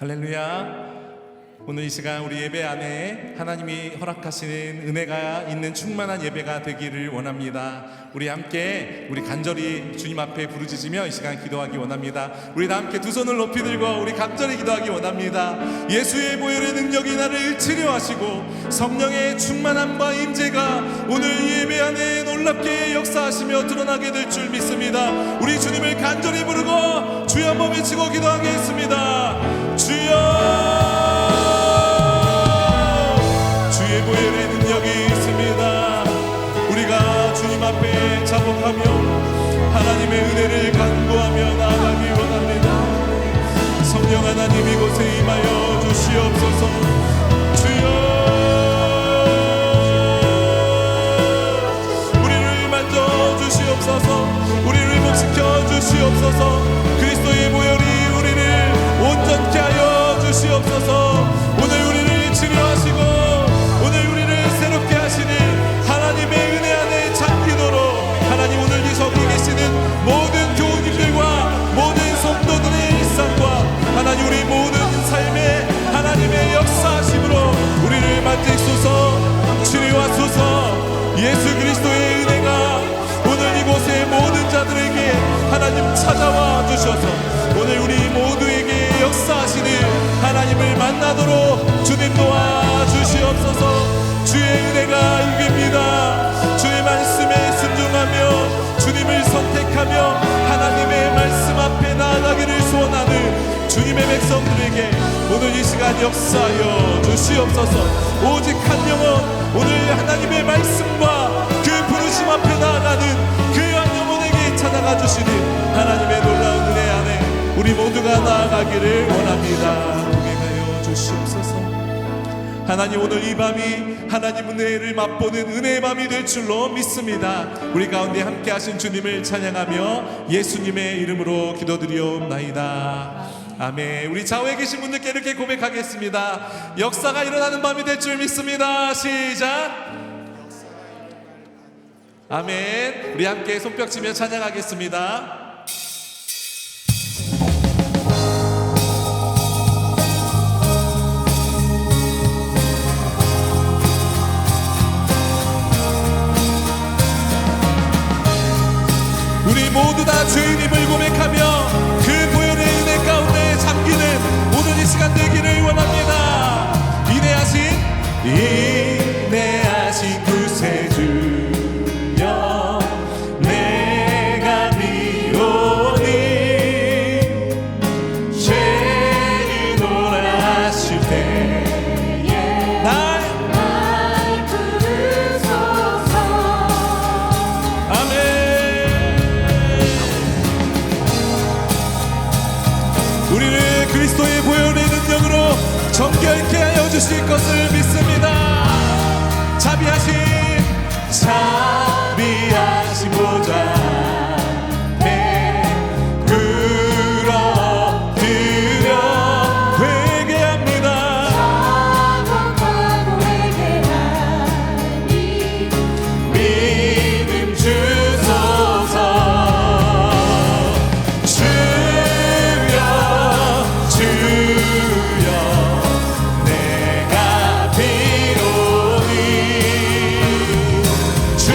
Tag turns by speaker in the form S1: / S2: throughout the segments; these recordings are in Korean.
S1: 할렐루야. 오늘 이 시간 우리 예배 안에 하나님이 허락하시는 은혜가 있는 충만한 예배가 되기를 원합니다. 우리 함께 우리 간절히 주님 앞에 부르짖으며 이 시간 기도하기 원합니다. 우리 다 함께 두 손을 높이 들고 우리 간절히 기도하기 원합니다. 예수의 보혈의 능력이 나를 치료하시고 성령의 충만함과 임재가 오늘 이 예배 안에 놀랍게 역사하시며 드러나게 될 줄 믿습니다. 우리 주님을 간절히 부르고 주여 한번 외치고 기도하겠습니다. 주여, 주의 보혈의 능력이 있습니다. 우리가 주님 앞에 자복하며 하나님의 은혜를 간구하며 나아가기 원합니다. 성령 하나님 이곳에 임하여 주시옵소서. 주여, 우리를 만져 주시옵소서. 우리를 회복시켜 주시옵소서. 그리스도의 보혈이 우리를 온전케 하여 주시옵소서. 오늘 우리를 치료하시고 오늘 우리를 새롭게 하시는 하나님의 은혜 안에 잠기도록 하나님 오늘 이 서기 계시는 모든 교우님들과 모든 성도들의 일상과 하나님 우리 모든 삶에 하나님의 역사하심으로 우리를 만지소서. 치료하소서. 예수 그리스도의 은혜가 오늘 이곳의 모든 자들에게 하나님 찾아와 주셔서 오늘 우리 모두에게 역사하시는 하나님을 만나도록 주님 도와주시옵소서. 주의 은혜가 이깁니다. 주의 말씀에 순종하며 주님을 선택하며 하나님의 말씀 앞에 나아가기를 소원하는 주님의 백성들에게 오늘 이 시간 역사하여 주시옵소서. 오직 한 영혼 오늘 하나님의 말씀과 그 부르심 앞에 나아가는 그 한 영혼에게 찾아가 주시는 하나님의 놀라운 은혜 안에 우리 모두가 나아가기를 원합니다. 동행하여 주시옵소서. 하나님 오늘 이 밤이 하나님 은혜를 맛보는 은혜의 밤이 될 줄로 믿습니다. 우리 가운데 함께 하신 주님을 찬양하며 예수님의 이름으로 기도드리옵나이다. 아멘. 우리 좌우에 계신 분들께 이렇게 고백하겠습니다. 역사가 일어나는 밤이 될 줄 믿습니다. 시작. 아멘. 우리 함께 손뼉 치며 찬양하겠습니다. 우리 모두 다 주님을 고백하며 그 보혈의 은혜 가운데 잠기는 오늘 이 시간 되기를 원합니다. 인내하신 구세주여 내가 비오니 죄를 돌아실 때에 날 부르소서. 아멘. 우리를 그리스도의 보혈의 능력으로 정결케 하여 주실 것을 믿습니다. 자비하신 보좌 앞에 끌어들여 회개합니다.
S2: 자복하고 회개하니
S1: 믿음 주소서. 주여 내가 비로니 죄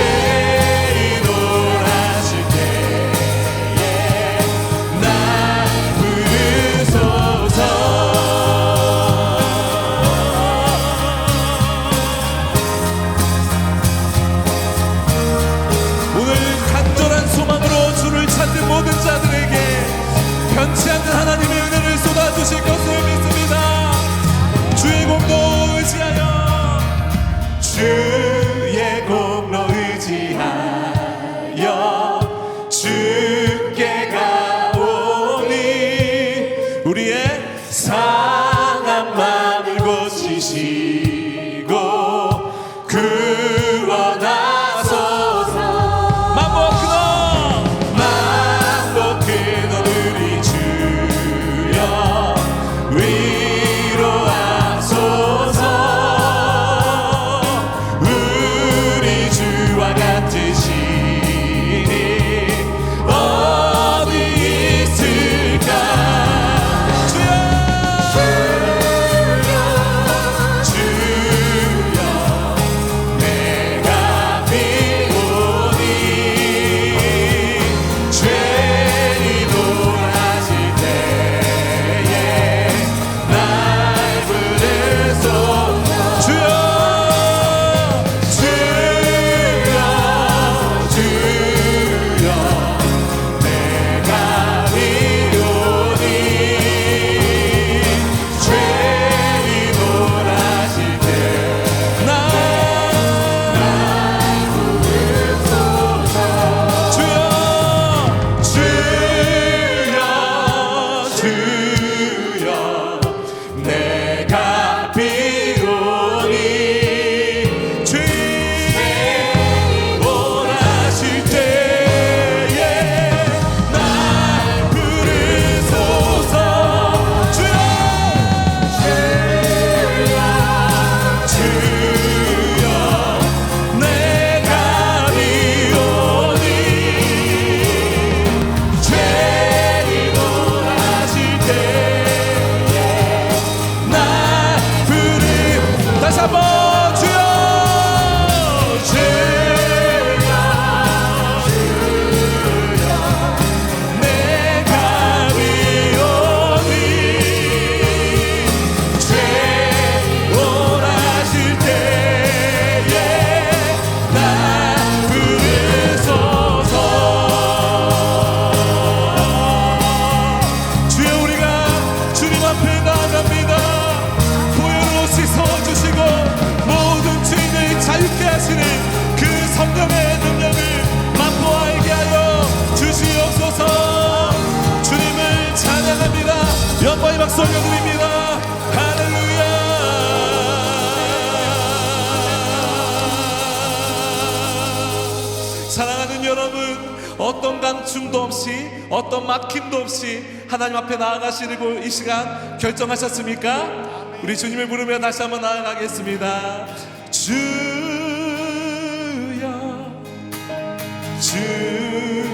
S1: 박수 올려드립니다. 할렐루야. 사랑하는 여러분, 어떤 강충도 없이 어떤 막힘도 없이 하나님 앞에 나아가시려고 이 시간 결정하셨습니까? 우리 주님을 부르며 다시 한번 나아가겠습니다. 주여 주여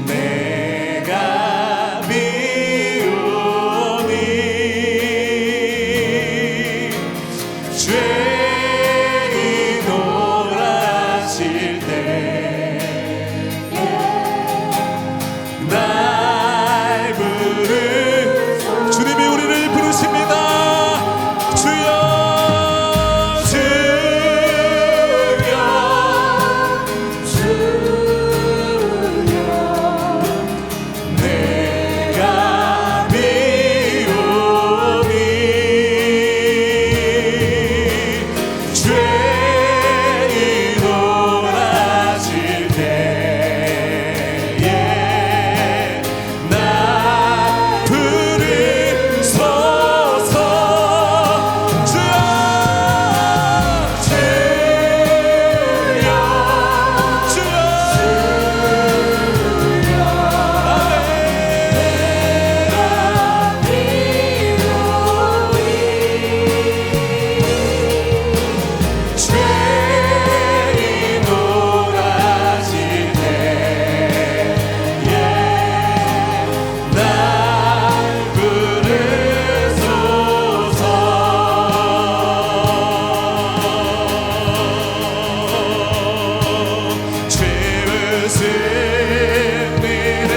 S1: 내가 비오니 죄인이 놀라실 때 날 부르 주님이 우리를 부르십니다. 주여 내가 비오니 죄인 놀라실 때에 날 부르소서. 주여 주여 죄인 놀라실 때에 날 부르소서. 죄의 승리를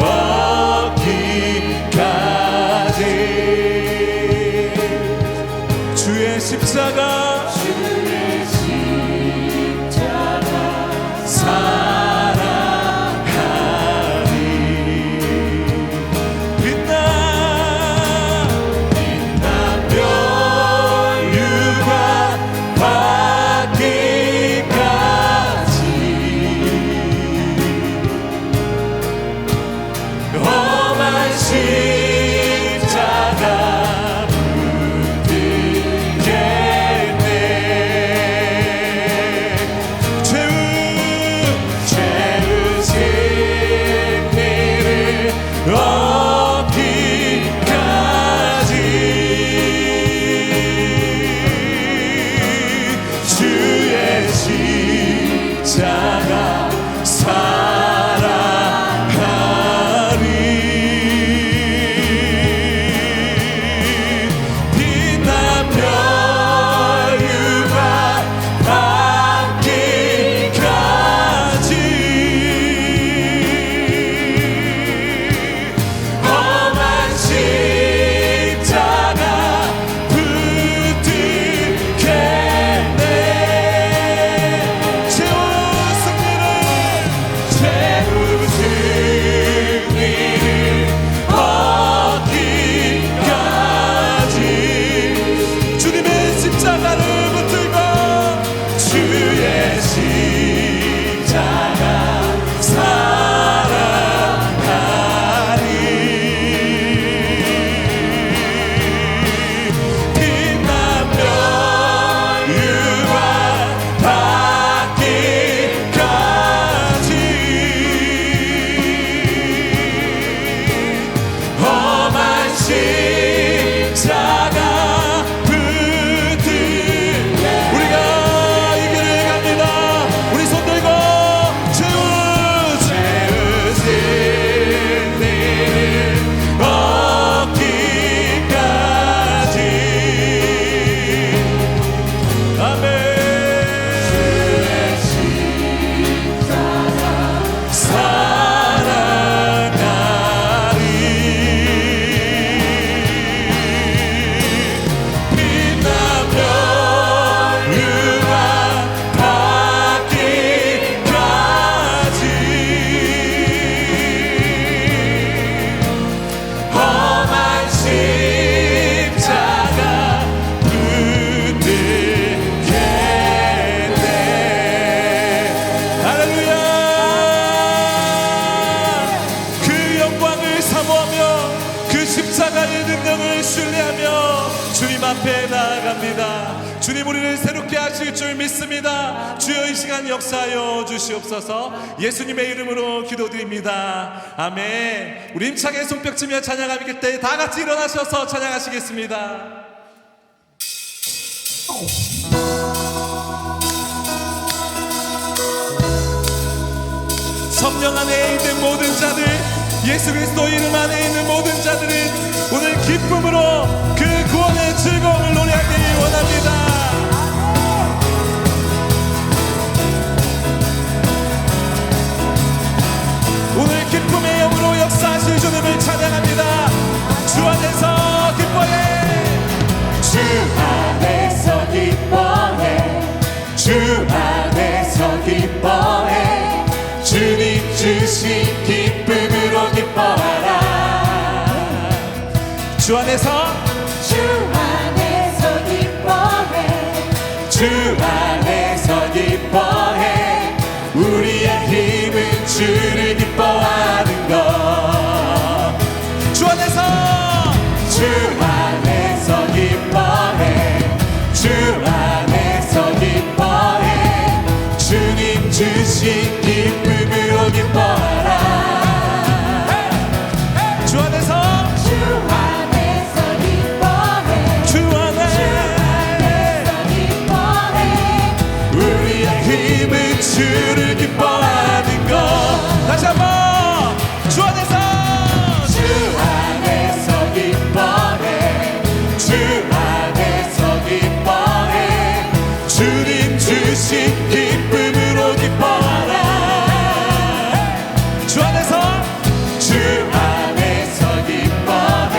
S1: 얻기까지 주의 십자가 사랑하리. 빛난 별유가 받기까지 험한 십자가 붙들겠네. 죄의 승리를 얻기까지 주의 십자가 사랑하리. 신뢰하며 주님 앞에 나아갑니다. 주님 우리를 새롭게 하실 줄 믿습니다. 주여 이 시간 역사하여 주시옵소서. 예수님의 이름으로 기도드립니다. 아멘. 우리 힘차게 손뼉치며 찬양하기 때 다 같이 일어나셔서 찬양하시겠습니다. 성령 안에 있는 모든 자들, 예수 그리스도 이름 안에 있는 모든 자들은 오늘 기쁨으로 그 구원의 즐거움을 노래하길 원합니다. 오늘 기쁨의 영으로 역사하실 주님을 찬양합니다. 주 안에서 기뻐해,
S2: 주 안에서 기뻐해, 주 안에서 기뻐해, 주님 주신 기쁨으로 기뻐하라.
S1: 주 안에서,
S2: 주 안에서 기뻐해, 주 안에서 기뻐해, 우리의 힘은 주를 기뻐하는 것.
S1: 주 안에서,
S2: 주 안에서 기뻐해, 주 안에서 기뻐해, 주님 주신 기쁨으로 기뻐하라.
S1: 주 안에서,
S2: 주 안에서 기뻐해,
S1: 주 안에서
S2: 기뻐해,
S1: 우리의 힘은 주를 기뻐하는 것. 다시 한번 주 안에서,
S2: 주 안에서 기뻐해, 주 안에서 기뻐해,
S1: 주님 주신 기쁨으로 기뻐하라. 주 안에서,
S2: 주 안에서 기뻐해,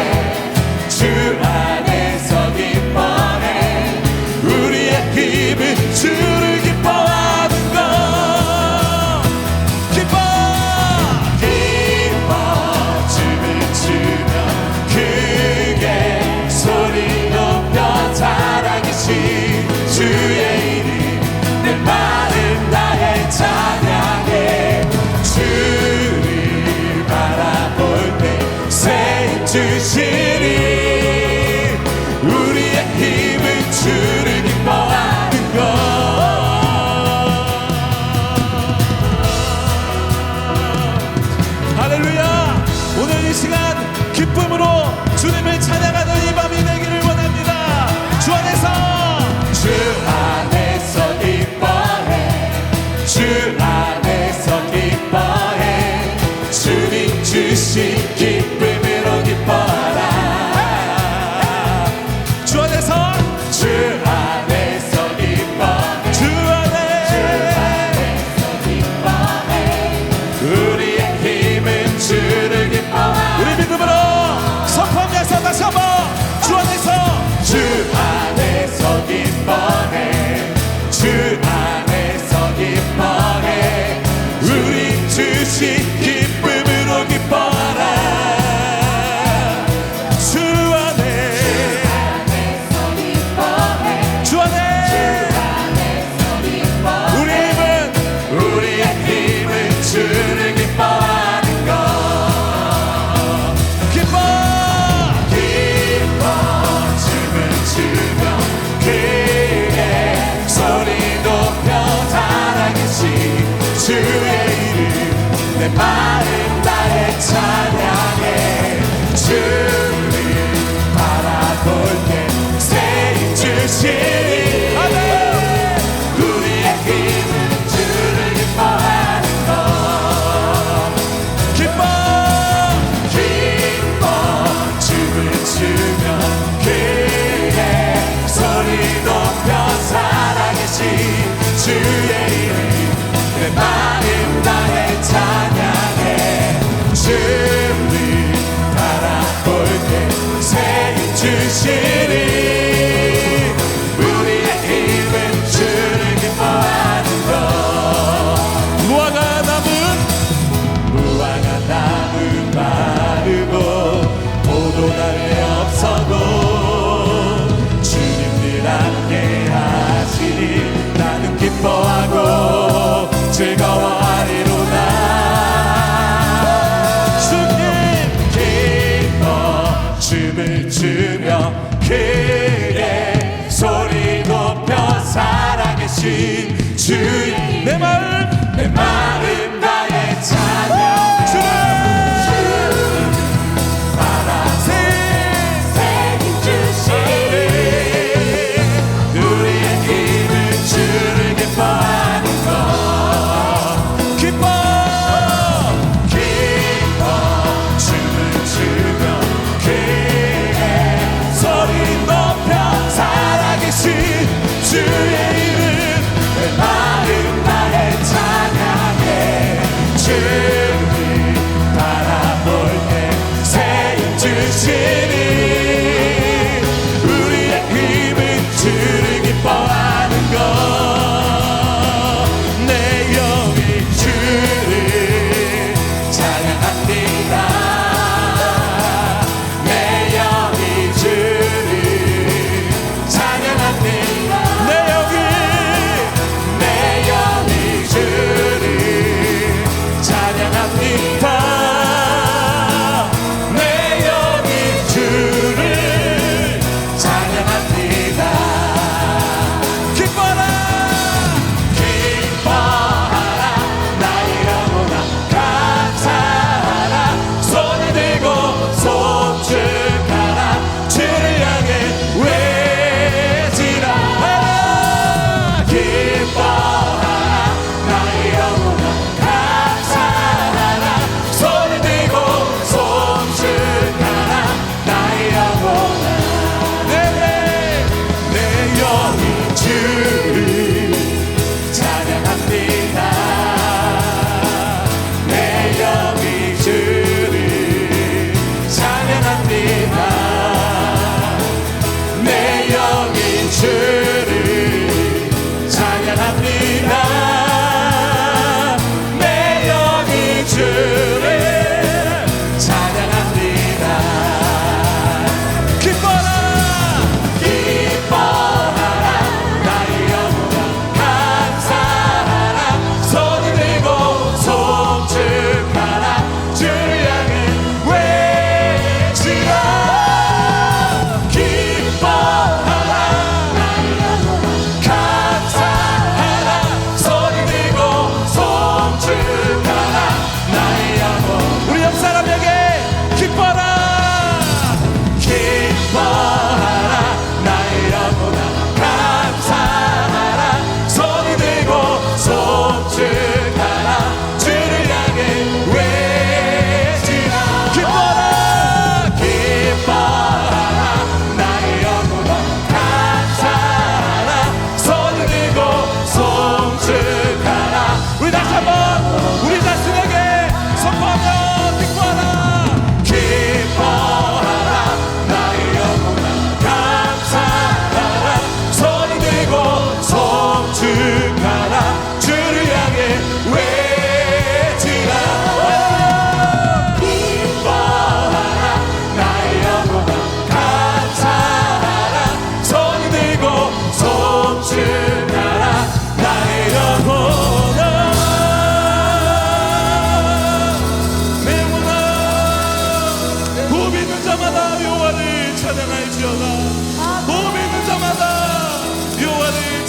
S2: 주 안에서 기뻐해,
S1: 우리의 힘은 주를 기뻐하는 것. 기뻐,
S2: 기뻐 춤을 추며 크게 소리 높여 자랑이신 주의 이름 내 마음 다해 찬양해. 주를 바라볼 때 새 주시니 우리의 힘은 주를 기뻐하는 것.
S1: 할렐루야. 오늘 이 시간 기쁨으로 주님을 찬양하는 이 밤이 되기를 원합니다. 주 안에서,
S2: 주 안에서 기뻐해, 주 안에서 기뻐해, 주님 주신 기쁨으로 기뻐하라.
S1: 주 안에서,
S2: 주 안에서 기뻐해,
S1: 주 안에
S2: 안에서 기뻐해, 우리의 힘은 주를 기뻐하라.
S1: 우리 믿음으로 선포하면서 다시 한번 주 안에서,
S2: 주 안에서 기뻐해, 주 안에서 기뻐해, 우리 주신 기쁨으로 기뻐하라.
S1: 주 안에,
S2: 안에서 기뻐해,
S1: 주 안에
S2: 안에서 기뻐해,
S1: 우리의
S2: 힘은 주를 기뻐하는 것.
S1: 기뻐,
S2: 기뻐 춤을 추며 크게 소리 높여 자랑이신 주의 이름 내 마음 다해 찬양해. 주를 바라볼 때 새 힘 주시니 우리의 힘은 주를 기뻐하는 것.
S1: 기뻐,
S2: 기뻐 춤을 추며 크게 소리 높여 사랑이신 주의 이름 내 마음 다해 찬양해. 주를 바라볼 때 새 힘 주시니 우리의 힘은 주를 기뻐하는 것.
S1: 무화과 나무,
S2: 무화과 나무 마르고 포도나무에 없어도 주님 늘 함께 하시니 나는 기뻐하고 즐거워하리로다. 주님 기뻐 춤을 추며 그의 소리 높여 살아계신 주의
S1: 내 마음
S2: 나의 찬양 주의 이름 내 마음 나의 찬양해 주를 바라볼 때 새 주시니 우리의 힘은 주를 기뻐하는 것내 영이 주를 찬양합니다 내 영이 주를 찬양합니다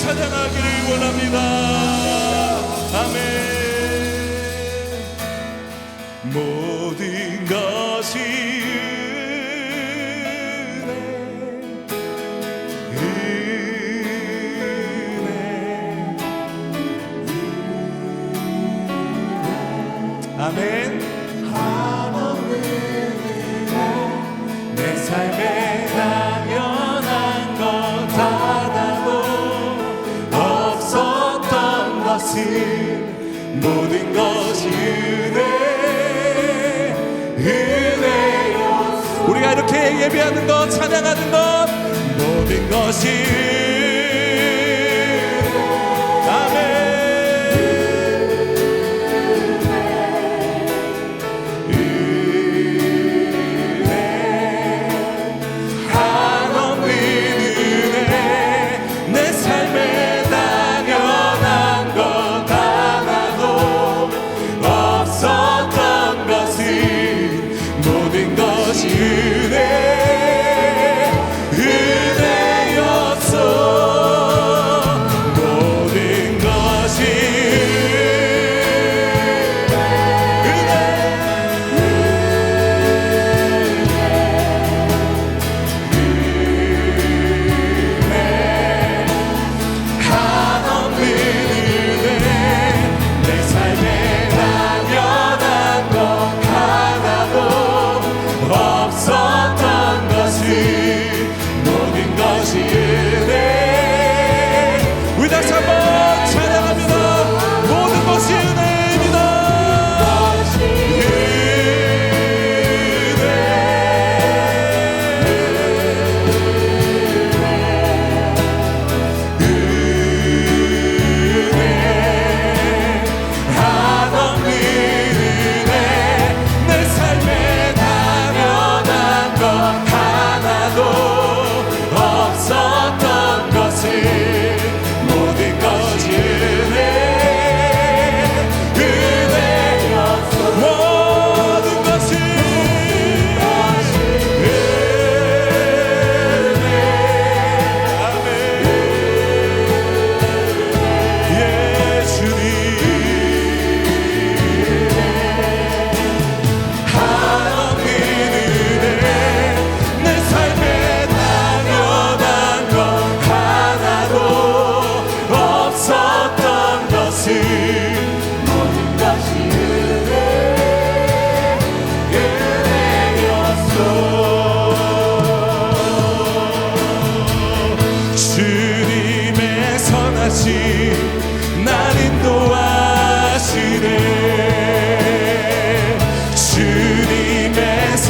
S1: 찬양하기를 원합니다. 아멘. 모든 것이 아멘.
S2: 내 삶에 당연한 것 하나도 없었던 것은 모든 것이 은혜요.
S1: 우리가 이렇게 예배하는 것, 찬양하는 것, 모든 것이
S2: 은혜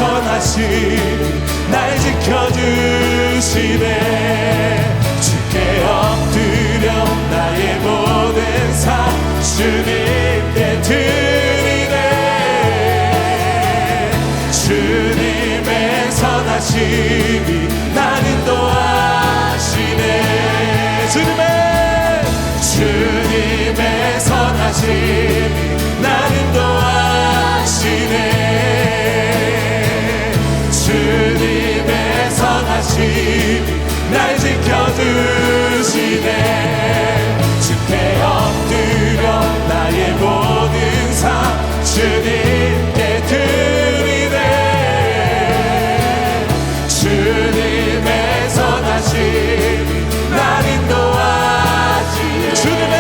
S1: 선하심이 날 지켜주시네. 주께 엎드려 나의 모든 삶 주님께 드리네. 주님의 선하심이 날 인도하시네. 주님의 선하심이 날 인도하시네. 주님의 선하심이 날 지켜주시네. 주께 엎드려 나의 모든 삶 주님께 드리네. 주님의 선하심이 날 인도하시네. 주님의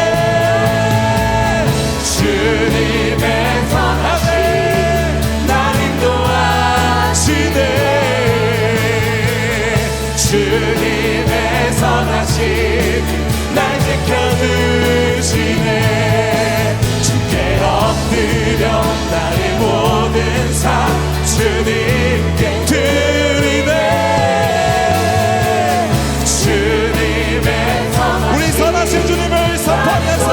S1: 선하심이 날 인도하시네. 주님의 선하심이 날 지켜주시네. 주께 엎드려 나의 모든 삶 주님께 드리네. 주님의 선하심이 우리 선하신 주님을 선포하면서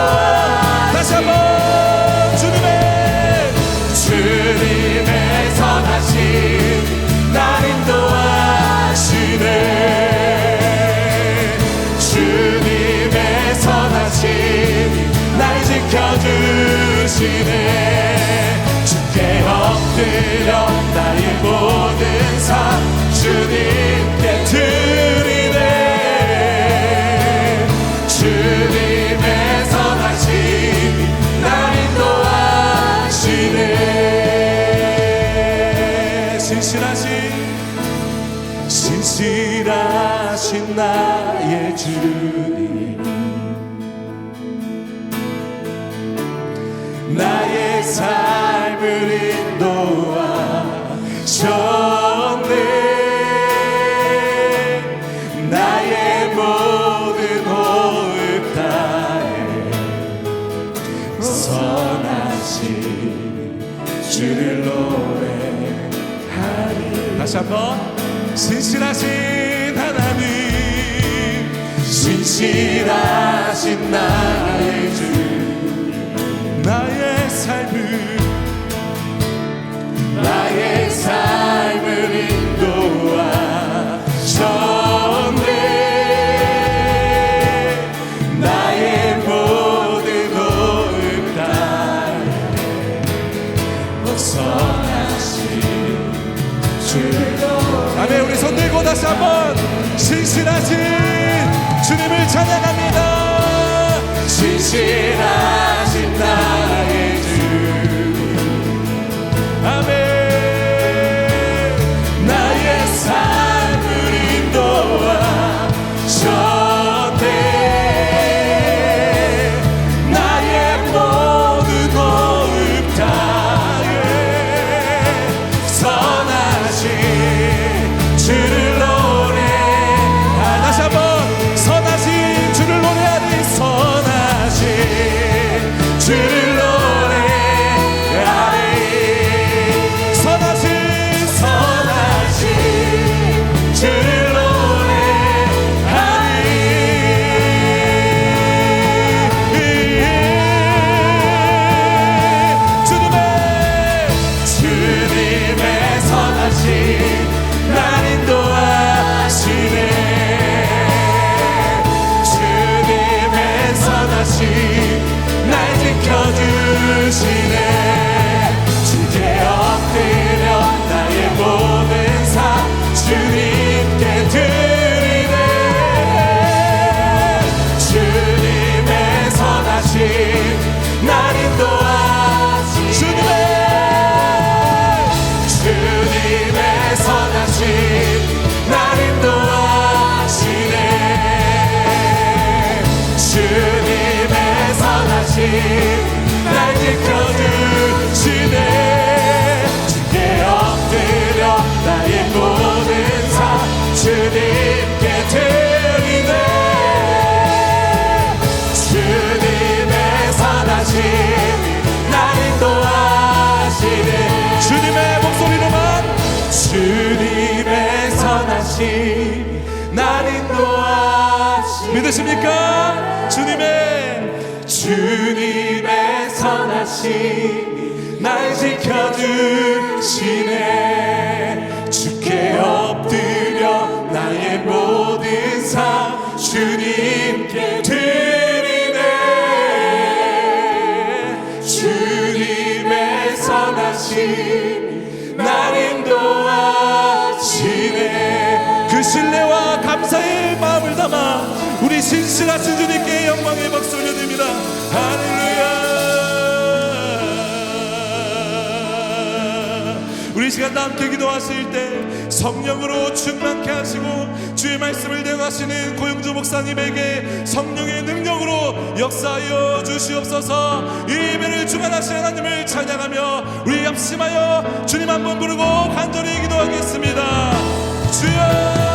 S1: 다시 한번 주님의 선하심이 날 인도하시네. 주님의 선하심이 날 지켜주시네. 주께 엎드려 나의 모든 삶 주님께 드리네. 주님의 선하심이 날 인도하시네. 신실하신 나의 주님, 나의 삶을 인도하셨네. 나의 모든 호흡 다해 선하신 주를 노래하리. 다시 한번 신실하신 하나님, 신실하신 나의 주, 나의 삶을 인도하셨네. 나의 모든 호흡 다해 선하신 주를. 아멘. 우리 손 들고 다시 한번 신실하신 주님을 찬양합니다. 신실하신 나의 주, 아멘. 나의 삶을 인도하셨네. 나의 모든 호흡 다해 선하신 주를 노래하. 다시 한번 선하신 주를 노래하니 선하신 주를 노래하니
S2: 선하심이 날 인도하시네.
S1: 믿으십니까?
S2: 주님의 선하심이 날 지켜주시네. 주께 엎드려 나의 모든 삶 주님께 드리네. 주님의 선하심이 날 인도하시네.
S1: 그 신뢰와 감사의 마음을 담아 우리 신실하신 주님께 영광의 박수 올려드립니다. 할렐루야. 우리 이 시간 함께 기도하실 때 성령으로 충만케 하시고 주의 말씀을 대응하시는 고영주 목사님에게 성령의 능력으로 역사하여 주시옵소서. 이 예배를 주관하신 하나님을 찬양하며 우리 합심하여 주님 한번 부르고 간절히 기도하겠습니다. 주여.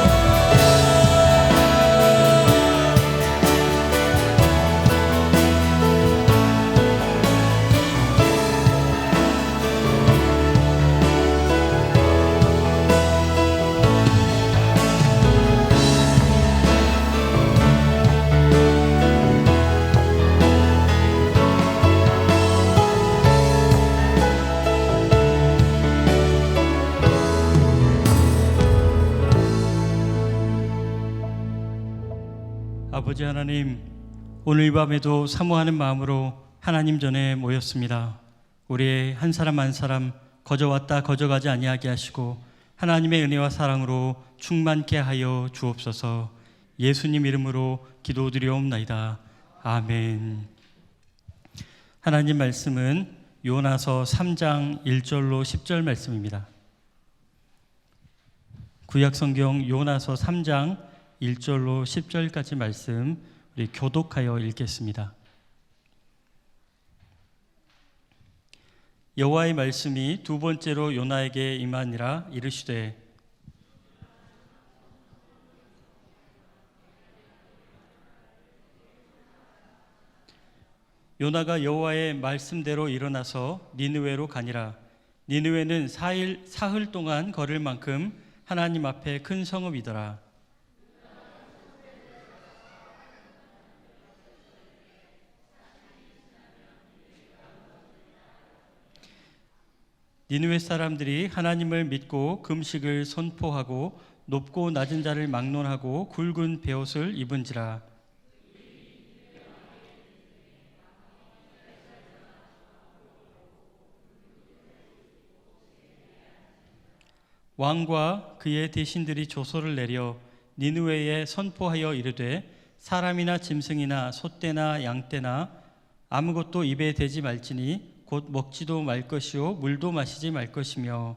S3: 아버지 하나님, 오늘 밤에도 사모하는 마음으로 하나님 전에 모였습니다. 우리의 한 사람 한 사람 거저왔다 거저가지 아니하게 하시고 하나님의 은혜와 사랑으로 충만케 하여 주옵소서. 예수님 이름으로 기도드리옵나이다. 아멘. 하나님 말씀은 요나서 3장 1절로 10절 말씀입니다. 구약성경 요나서 3장 1절로 10절까지 말씀 우리 교독하여 읽겠습니다. 여호와의 말씀이 두 번째로 요나에게 임하니라. 이르시되 요나가 여호와의 말씀대로 일어나서 니느웨로 가니라. 니느웨는 사흘 동안 걸을 만큼 하나님 앞에 큰 성읍이더라. 니느웨 사람들이 하나님을 믿고 금식을 선포하고 높고 낮은 자를 막론하고 굵은 베옷을 입은지라. 왕과 그의 대신들이 조서를 내려 니느웨에 선포하여 이르되 사람이나 짐승이나 소떼나 양떼나 아무것도 입에 대지 말지니 곧 먹지도 말 것이요 물도 마시지 말 것이며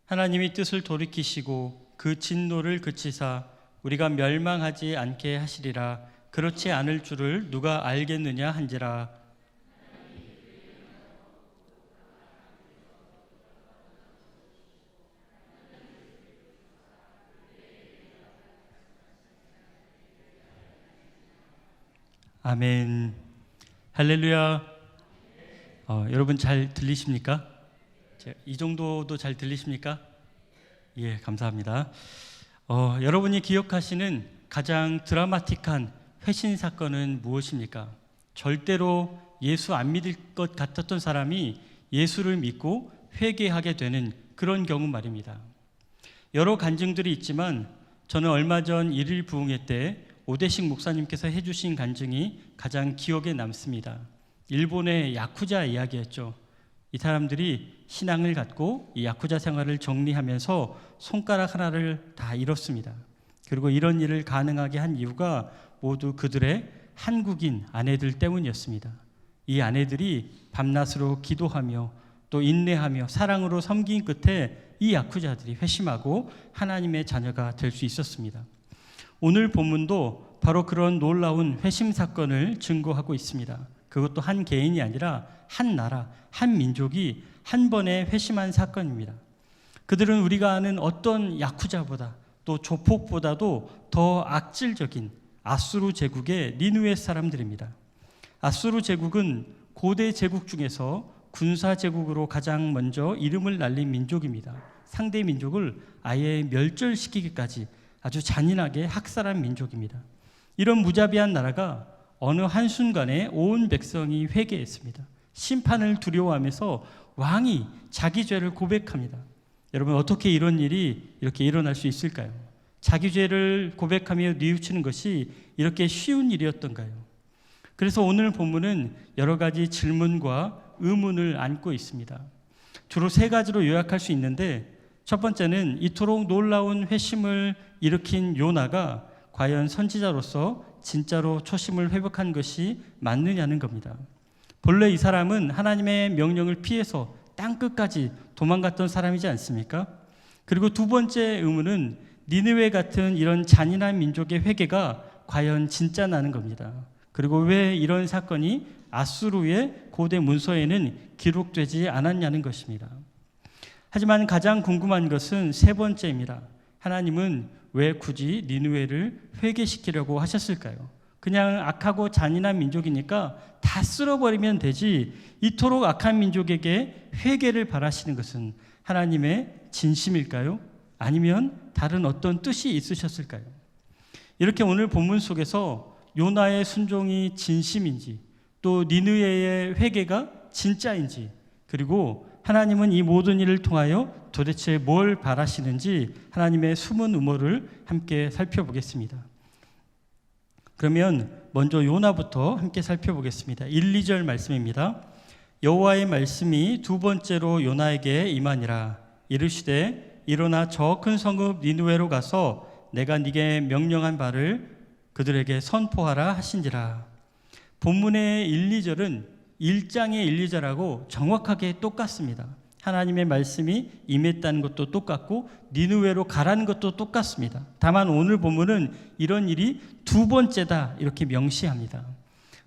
S3: 하나님이 뜻을 돌이키시고 그 진노를 그치사 우리가 멸망하지 않게 하시리라. 그렇지 않을 줄을 누가 알겠느냐 한지라. 아멘. 할렐루야. 여러분 잘 들리십니까? 이 정도도 잘 들리십니까? 예, 감사합니다. 여러분이 기억하시는 가장 드라마틱한 회신 사건은 무엇입니까? 절대로 예수 안 믿을 것 같았던 사람이 예수를 믿고 회개하게 되는 그런 경우 말입니다. 여러 간증들이 있지만 저는 얼마 전 일일 부흥회 때 오대식 목사님께서 해주신 간증이 가장 기억에 남습니다. 일본의 야쿠자 이야기였죠. 이 사람들이 신앙을 갖고 이 야쿠자 생활을 정리하면서 손가락 하나를 다 잃었습니다. 그리고 이런 일을 가능하게 한 이유가 모두 그들의 한국인 아내들 때문이었습니다. 이 아내들이 밤낮으로 기도하며 또 인내하며 사랑으로 섬긴 끝에 이 야쿠자들이 회심하고 하나님의 자녀가 될 수 있었습니다. 오늘 본문도 바로 그런 놀라운 회심 사건을 증거하고 있습니다. 그것도 한 개인이 아니라 한 나라, 한 민족이 한 번에 회심한 사건입니다. 그들은 우리가 아는 어떤 야쿠자보다 또 조폭보다도 더 악질적인 아수르 제국의 니느웨 사람들입니다. 아수르 제국은 고대 제국 중에서 군사 제국으로 가장 먼저 이름을 날린 민족입니다. 상대 민족을 아예 멸절시키기까지 아주 잔인하게 학살한 민족입니다. 이런 무자비한 나라가 어느 한순간에 온 백성이 회개했습니다. 심판을 두려워하면서 왕이 자기 죄를 고백합니다. 여러분, 어떻게 이런 일이 이렇게 일어날 수 있을까요? 자기 죄를 고백하며 뉘우치는 것이 이렇게 쉬운 일이었던가요? 그래서 오늘 본문은 여러 가지 질문과 의문을 안고 있습니다. 주로 3가지로 요약할 수 있는데, 첫 번째는 이토록 놀라운 회심을 일으킨 요나가 과연 선지자로서 진짜로 초심을 회복한 것이 맞느냐는 겁니다. 본래 이 사람은 하나님의 명령을 피해서 땅끝까지 도망갔던 사람이지 않습니까? 그리고 두 번째 의문은 니느웨 같은 이런 잔인한 민족의 회개가 과연 진짜냐는 겁니다. 그리고 왜 이런 사건이 아수르의 고대 문서에는 기록되지 않았냐는 것입니다. 하지만 가장 궁금한 것은 3번째입니다. 하나님은 왜 굳이 니느웨를 회개시키려고 하셨을까요? 그냥 악하고 잔인한 민족이니까 다 쓸어버리면 되지, 이토록 악한 민족에게 회개를 바라시는 것은 하나님의 진심일까요? 아니면 다른 어떤 뜻이 있으셨을까요? 이렇게 오늘 본문 속에서 요나의 순종이 진심인지, 또 니느웨의 회개가 진짜인지, 그리고 하나님은 이 모든 일을 통하여 도대체 뭘 바라시는지 하나님의 숨은 음모를 함께 살펴보겠습니다. 그러면 먼저 요나부터 함께 살펴보겠습니다. 1, 2절 말씀입니다. 여호와의 말씀이 2번째로 요나에게 임하니라. 이르시되 일어나 저 큰 성읍 니느웨로 가서 내가 네게 명령한 바를 그들에게 선포하라 하신지라. 본문의 1, 2절은 1장의 1, 2절하고 정확하게 똑같습니다. 하나님의 말씀이 임했다는 것도 똑같고 니느웨로 가라는 것도 똑같습니다. 다만 오늘 본문은 이런 일이 2번째다 이렇게 명시합니다.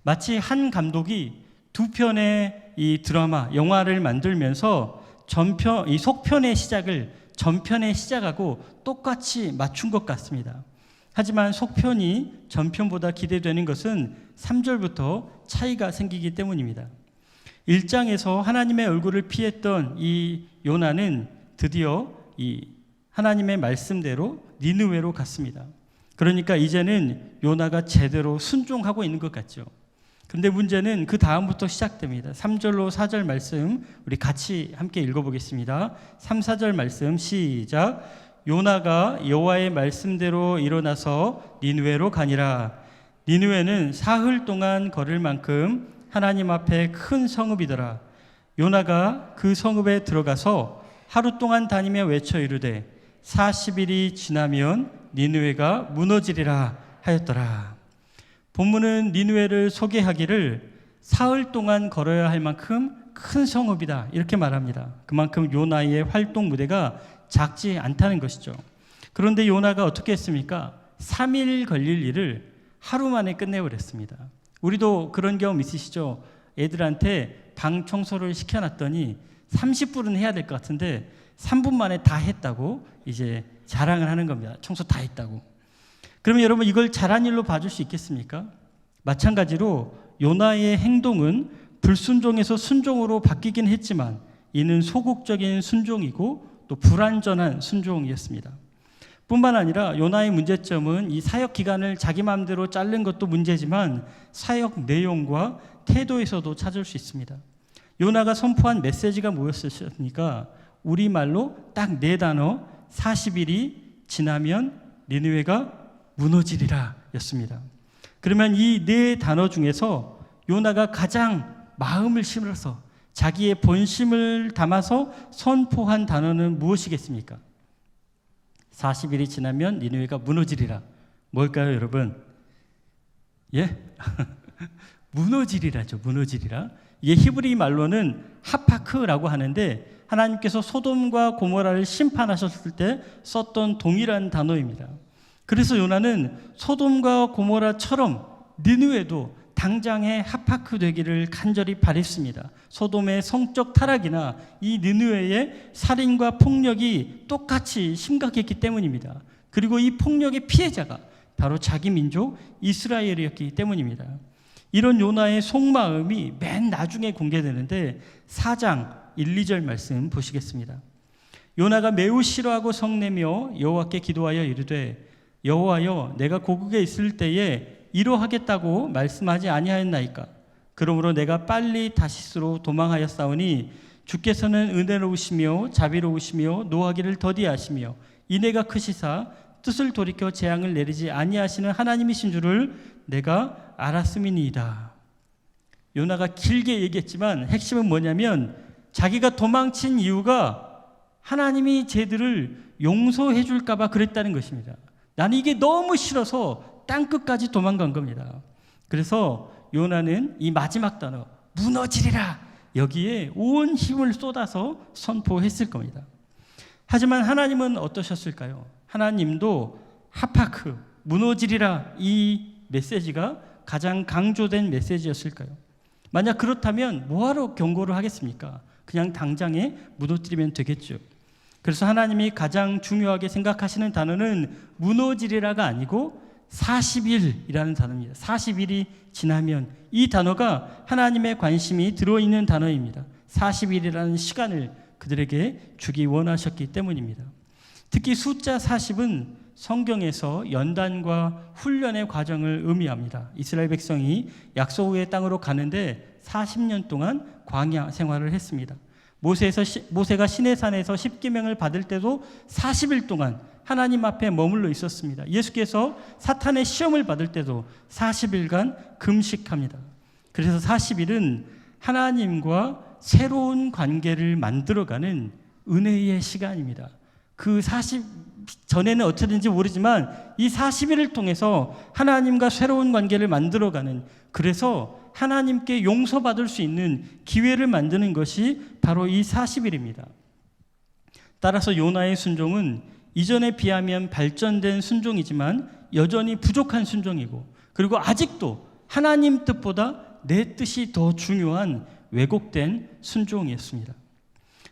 S3: 마치 한 감독이 2편의 이 드라마, 영화를 만들면서 이 속편의 시작을 전편에 시작하고 똑같이 맞춘 것 같습니다. 하지만 속편이 전편보다 기대되는 것은 3절부터 차이가 생기기 때문입니다. 1장에서 하나님의 얼굴을 피했던 이 요나는 드디어 이 하나님의 말씀대로 니느웨로 갔습니다. 그러니까 이제는 요나가 제대로 순종하고 있는 것 같죠. 그런데 문제는 그 다음부터 시작됩니다. 3절로 4절 말씀 우리 같이 함께 읽어보겠습니다. 3, 4절 말씀 시작. 요나가 여호와의 말씀대로 일어나서 니느웨로 가니라. 니느웨는 사흘 동안 걸을 만큼 하나님 앞에 큰 성읍이더라. 요나가 그 성읍에 들어가서 하루 동안 다니며 외쳐 이르되 40일이 지나면 니느웨가 무너지리라 하였더라. 본문은 니느웨를 소개하기를 사흘 동안 걸어야 할 만큼 큰 성읍이다 이렇게 말합니다. 그만큼 요나의 활동 무대가 작지 않다는 것이죠. 그런데 요나가 어떻게 했습니까? 3일 걸릴 일을 하루 만에 끝내버렸습니다. 우리도 그런 경험 있으시죠? 애들한테 방 청소를 시켜놨더니 30분은 해야 될 것 같은데 3분 만에 다 했다고 이제 자랑을 하는 겁니다. 청소 다 했다고. 그러면 여러분 이걸 잘한 일로 봐줄 수 있겠습니까? 마찬가지로 요나의 행동은 불순종에서 순종으로 바뀌긴 했지만 이는 소극적인 순종이고 또 불완전한 순종이었습니다. 뿐만 아니라 요나의 문제점은 이 사역 기간을 자기 마음대로 자른 것도 문제지만 사역 내용과 태도에서도 찾을 수 있습니다. 요나가 선포한 메시지가 뭐였습니까? 우리말로 딱 4단어 40일이 지나면 니느웨가 무너지리라 였습니다. 그러면 이 4단어 중에서 요나가 가장 마음을 심어서 자기의 본심을 담아서 선포한 단어는 무엇이겠습니까? 40일이 지나면 니느웨가 무너지리라. 뭘까요, 여러분? 예? 무너지리라죠. 무너지리라. 이게 히브리 말로는 하파크라고 하는데 하나님께서 소돔과 고모라를 심판하셨을 때 썼던 동일한 단어입니다. 그래서 요나는 소돔과 고모라처럼 니느웨도 당장에 하파크 되기를 간절히 바랬습니다. 소돔의 성적 타락이나 이 니느웨의 살인과 폭력이 똑같이 심각했기 때문입니다. 그리고 이 폭력의 피해자가 바로 자기 민족 이스라엘이었기 때문입니다. 이런 요나의 속마음이 맨 나중에 공개되는데 4장 1, 2절 말씀 보시겠습니다. 요나가 매우 싫어하고 성내며 여호와께 기도하여 이르되 여호와여 내가 고국에 있을 때에 이러하겠다고 말씀하지 아니하였나이까. 그러므로 내가 빨리 다시스로 도망하였사오니 주께서는 은혜로우시며 자비로우시며 노하기를 더디하시며 인애가 크시사 뜻을 돌이켜 재앙을 내리지 아니하시는 하나님이신 줄을 내가 알았음이니이다. 요나가 길게 얘기했지만 핵심은 뭐냐면 자기가 도망친 이유가 하나님이 쟤들을 용서해 줄까 봐 그랬다는 것입니다. 나는 이게 너무 싫어서 땅끝까지 도망간 겁니다. 그래서 요나는 이 마지막 단어 무너지리라 여기에 온 힘을 쏟아서 선포했을 겁니다. 하지만 하나님은 어떠셨을까요? 하나님도 하파크 무너지리라 이 메시지가 가장 강조된 메시지였을까요? 만약 그렇다면 뭐하러 경고를 하겠습니까? 그냥 당장에 무너뜨리면 되겠죠. 그래서 하나님이 가장 중요하게 생각하시는 단어는 무너지리라가 아니고 40일이라는 단어입니다. 40일이 지나면 이 단어가 하나님의 관심이 들어있는 단어입니다. 40일이라는 시간을 그들에게 주기 원하셨기 때문입니다. 특히 숫자 40은 성경에서 연단과 훈련의 과정을 의미합니다. 이스라엘 백성이 약속의 땅으로 가는데 40년 동안 광야 생활을 했습니다. 모세가 시내산에서 십계명을 받을 때도 40일 동안 하나님 앞에 머물러 있었습니다. 예수께서 사탄의 시험을 받을 때도 40일간 금식합니다. 그래서 40일은 하나님과 새로운 관계를 만들어가는 은혜의 시간입니다. 그 40 전에는 어쩌든지 모르지만 이 40일을 통해서 하나님과 새로운 관계를 만들어가는, 그래서 하나님께 용서받을 수 있는 기회를 만드는 것이 바로 이 40일입니다. 따라서 요나의 순종은 이전에 비하면 발전된 순종이지만 여전히 부족한 순종이고, 그리고 아직도 하나님 뜻보다 내 뜻이 더 중요한 왜곡된 순종이었습니다.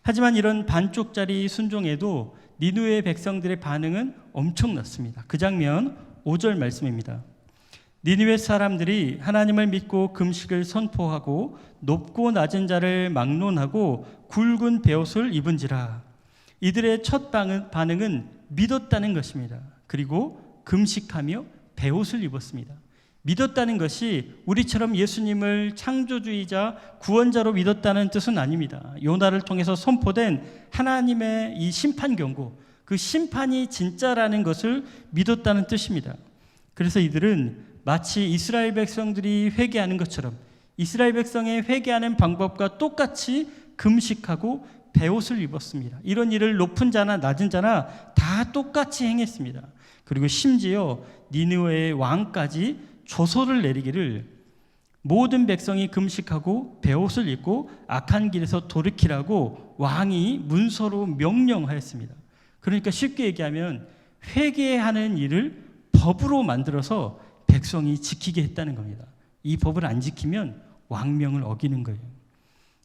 S3: 하지만 이런 반쪽짜리 순종에도 니느웨 백성들의 반응은 엄청났습니다. 그 장면 5절 말씀입니다. 니느웨 사람들이 하나님을 믿고 금식을 선포하고 높고 낮은 자를 막론하고 굵은 베옷을 입은지라. 이들의 첫 반응은 믿었다는 것입니다. 그리고 금식하며 베옷을 입었습니다. 믿었다는 것이 우리처럼 예수님을 창조주이자 구원자로 믿었다는 뜻은 아닙니다. 요나를 통해서 선포된 하나님의 이 심판 경고, 그 심판이 진짜라는 것을 믿었다는 뜻입니다. 그래서 이들은 마치 이스라엘 백성들이 회개하는 것처럼 이스라엘 백성의 회개하는 방법과 똑같이 금식하고 베옷을 입었습니다. 이런 일을 높은 자나 낮은 자나 다 똑같이 행했습니다. 그리고 심지어 니느웨의 왕까지 조서를 내리기를 모든 백성이 금식하고 베옷을 입고 악한 길에서 돌이키라고 왕이 문서로 명령하였습니다. 그러니까 쉽게 얘기하면 회개하는 일을 법으로 만들어서 백성이 지키게 했다는 겁니다. 이 법을 안 지키면 왕명을 어기는 거예요.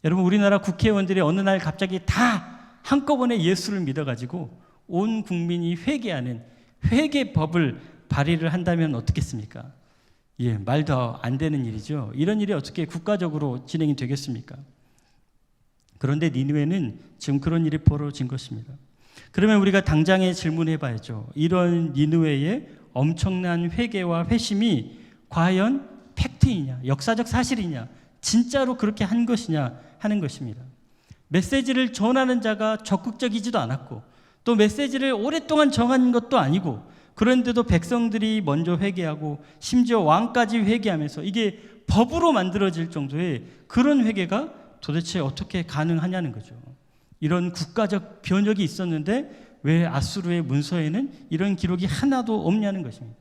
S3: 여러분, 우리나라 국회의원들이 어느 날 갑자기 다 한꺼번에 예수를 믿어가지고 온 국민이 회개하는 회개법을 발의를 한다면 어떻겠습니까? 말도 안 되는 일이죠. 이런 일이 어떻게 국가적으로 진행이 되겠습니까? 그런데 니느웨는 지금 그런 일이 벌어진 것입니다. 그러면 우리가 당장에 질문해 봐야죠. 이런 니느웨의 엄청난 회개와 회심이 과연 팩트이냐, 역사적 사실이냐, 진짜로 그렇게 한 것이냐 하는 것입니다. 메시지를 전하는 자가 적극적이지도 않았고 또 메시지를 오랫동안 정한 것도 아니고, 그런데도 백성들이 먼저 회개하고 심지어 왕까지 회개하면서 이게 법으로 만들어질 정도의 그런 회개가 도대체 어떻게 가능하냐는 거죠. 이런 국가적 변혁이 있었는데 왜 아수르의 문서에는 이런 기록이 하나도 없냐는 것입니다.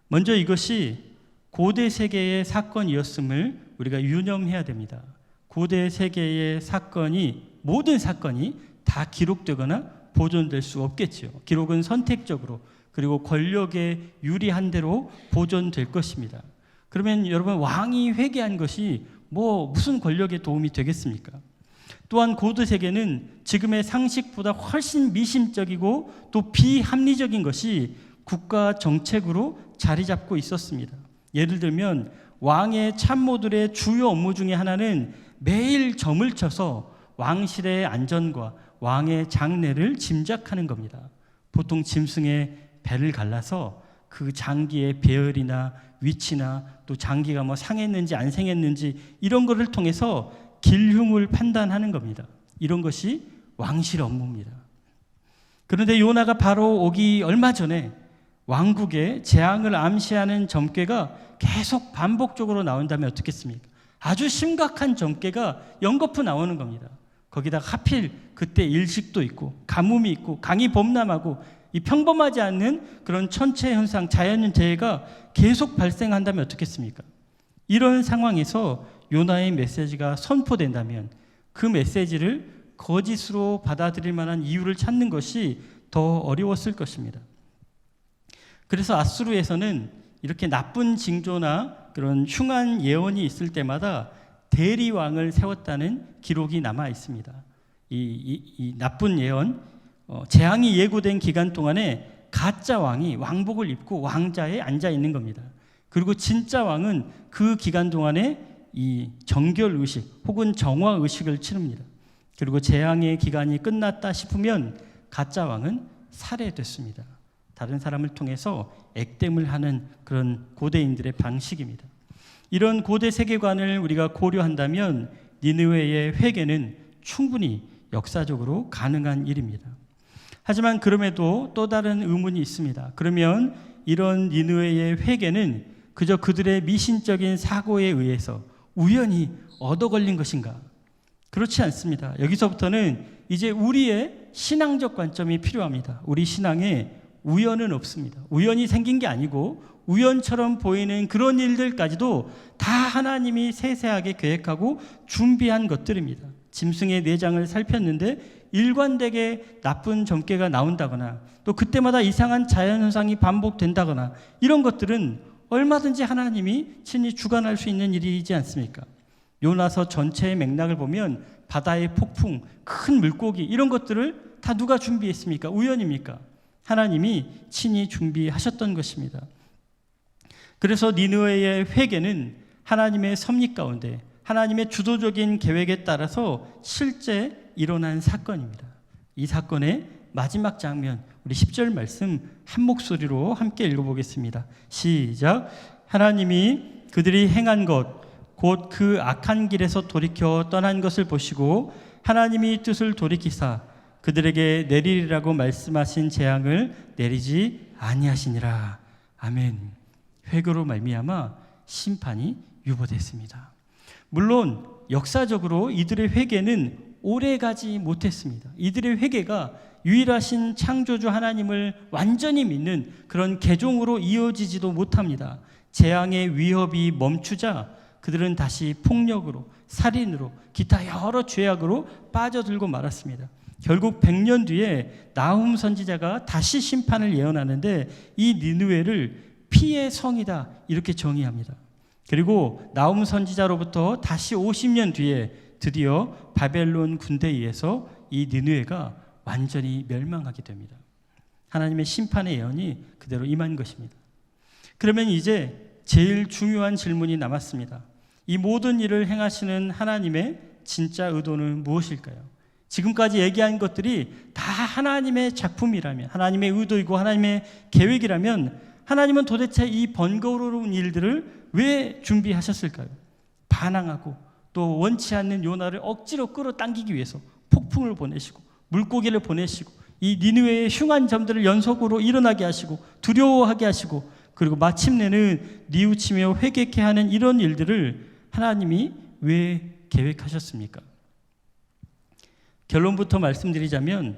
S3: 먼저 이것이 고대 세계의 사건이었음을 우리가 유념해야 됩니다. 고대 세계의 사건이, 모든 사건이 다 기록되거나 보존될 수 없겠지요. 기록은 선택적으로 그리고 권력에 유리한 대로 보존될 것입니다. 그러면 여러분, 왕이 회개한 것이 무슨 권력에 도움이 되겠습니까? 또한 고대 세계는 지금의 상식보다 훨씬 미심적이고 또 비합리적인 것이 국가 정책으로 자리 잡고 있었습니다. 예를 들면 왕의 참모들의 주요 업무 중에 하나는 매일 점을 쳐서 왕실의 안전과 왕의 장래를 짐작하는 겁니다. 보통 짐승의 배를 갈라서 그 장기의 배열이나 위치나 또 장기가 뭐 상했는지 안 상했는지 이런 것을 통해서 길흉을 판단하는 겁니다. 이런 것이 왕실 업무입니다. 그런데 요나가 바로 오기 얼마 전에 왕국에 재앙을 암시하는 점괘가 계속 반복적으로 나온다면 어떻겠습니까? 아주 심각한 점괘가 연거푸 나오는 겁니다. 거기다가 하필 그때 일식도 있고 가뭄이 있고 강이 범람하고 이 평범하지 않는 그런 천체 현상, 자연재해가 계속 발생한다면 어떻겠습니까? 이런 상황에서 요나의 메시지가 선포된다면 그 메시지를 거짓으로 받아들일 만한 이유를 찾는 것이 더 어려웠을 것입니다. 그래서 아수르에서는 이렇게 나쁜 징조나 그런 흉한 예언이 있을 때마다 대리왕을 세웠다는 기록이 남아 있습니다. 이 나쁜 예언, 재앙이 예고된 기간 동안에 가짜 왕이 왕복을 입고 왕자에 앉아 있는 겁니다. 그리고 진짜 왕은 그 기간 동안에 이 정결 의식 혹은 정화 의식을 치릅니다. 그리고 재앙의 기간이 끝났다 싶으면 가짜 왕은 살해됐습니다. 다른 사람을 통해서 액땜을 하는 그런 고대인들의 방식입니다. 이런 고대 세계관을 우리가 고려한다면 니느웨의 회개는 충분히 역사적으로 가능한 일입니다. 하지만 그럼에도 또 다른 의문이 있습니다. 그러면 이런 니느웨의 회개는 그저 그들의 미신적인 사고에 의해서 우연히 얻어 걸린 것인가? 그렇지 않습니다. 여기서부터는 이제 우리의 신앙적 관점이 필요합니다. 우리 신앙에 우연은 없습니다. 우연히 생긴 게 아니고 우연처럼 보이는 그런 일들까지도 다 하나님이 세세하게 계획하고 준비한 것들입니다. 짐승의 내장을 살폈는데 일관되게 나쁜 점괘가 나온다거나 또 그때마다 이상한 자연현상이 반복된다거나 이런 것들은 얼마든지 하나님이 친히 주관할 수 있는 일이지 않습니까? 요나서 전체의 맥락을 보면 바다의 폭풍, 큰 물고기 이런 것들을 다 누가 준비했습니까? 우연입니까? 하나님이 친히 준비하셨던 것입니다. 그래서 니느웨의 회개는 하나님의 섭리 가운데 하나님의 주도적인 계획에 따라서 실제 일어난 사건입니다. 이 사건의 마지막 장면, 우리 10절 말씀 한 목소리로 함께 읽어보겠습니다. 시작. 하나님이 그들이 행한 것 곧 그 악한 길에서 돌이켜 떠난 것을 보시고 하나님이 뜻을 돌이키사 그들에게 내리리라고 말씀하신 재앙을 내리지 아니하시니라. 아멘. 회개로 말미암아 심판이 유보됐습니다. 물론 역사적으로 이들의 회개는 오래가지 못했습니다. 이들의 회개가 유일하신 창조주 하나님을 완전히 믿는 그런 개종으로 이어지지도 못합니다. 재앙의 위협이 멈추자 그들은 다시 폭력으로, 살인으로, 기타 여러 죄악으로 빠져들고 말았습니다. 결국 100년 뒤에 나훔 선지자가 다시 심판을 예언하는데 이 니느웨를 피의 성이다 이렇게 정의합니다. 그리고 나훔 선지자로부터 다시 50년 뒤에 드디어 바벨론 군대에 의해서 이 니느웨가 완전히 멸망하게 됩니다. 하나님의 심판의 예언이 그대로 임한 것입니다. 그러면 이제 제일 중요한 질문이 남았습니다. 이 모든 일을 행하시는 하나님의 진짜 의도는 무엇일까요? 지금까지 얘기한 것들이 다 하나님의 작품이라면, 하나님의 의도이고 하나님의 계획이라면 하나님은 도대체 이 번거로운 일들을 왜 준비하셨을까요? 반항하고 또 원치 않는 요나를 억지로 끌어당기기 위해서 폭풍을 보내시고 물고기를 보내시고 이 니느웨의 흉한 점들을 연속으로 일어나게 하시고 두려워하게 하시고 그리고 마침내는 뉘우치며 회개케 하는 이런 일들을 하나님이 왜 계획하셨습니까? 결론부터 말씀드리자면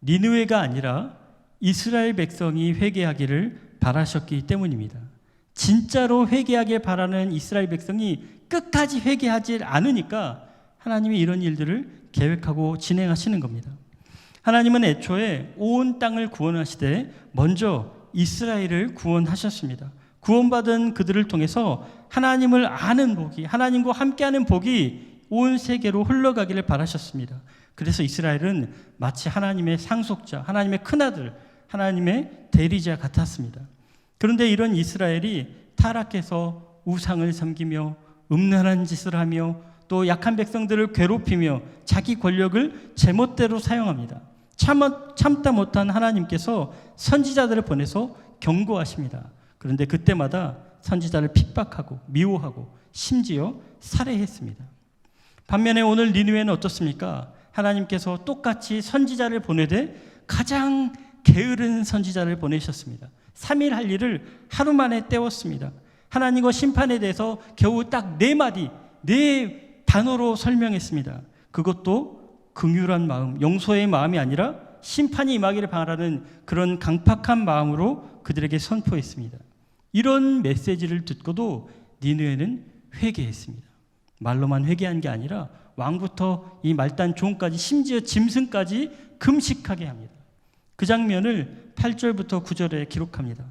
S3: 니느웨가 아니라 이스라엘 백성이 회개하기를 바라셨기 때문입니다. 진짜로 회개하길 바라는 이스라엘 백성이 끝까지 회개하지 않으니까 하나님이 이런 일들을 계획하고 진행하시는 겁니다. 하나님은 애초에 온 땅을 구원하시되 먼저 이스라엘을 구원하셨습니다. 구원받은 그들을 통해서 하나님을 아는 복이, 하나님과 함께하는 복이 온 세계로 흘러가기를 바라셨습니다. 그래서 이스라엘은 마치 하나님의 상속자, 하나님의 큰아들, 하나님의 대리자 같았습니다. 그런데 이런 이스라엘이 타락해서 우상을 섬기며 음란한 짓을 하며 또 약한 백성들을 괴롭히며 자기 권력을 제멋대로 사용합니다. 참다 못한 하나님께서 선지자들을 보내서 경고하십니다. 그런데 그때마다 선지자를 핍박하고 미워하고 심지어 살해했습니다. 반면에 오늘 니느웨는 어떻습니까? 하나님께서 똑같이 선지자를 보내되 가장 게으른 선지자를 보내셨습니다. 3일 할 일을 하루 만에 때웠습니다. 하나님과 심판에 대해서 겨우 딱 4마디, 4단어로 설명했습니다. 그것도 긍휼한 마음, 용서의 마음이 아니라 심판이 임하기를 바라는 그런 강팍한 마음으로 그들에게 선포했습니다. 이런 메시지를 듣고도 니느웨는 회개했습니다. 말로만 회개한 게 아니라 왕부터 이 말단 종까지 심지어 짐승까지 금식하게 합니다. 그 장면을 8절부터 9절에 기록합니다.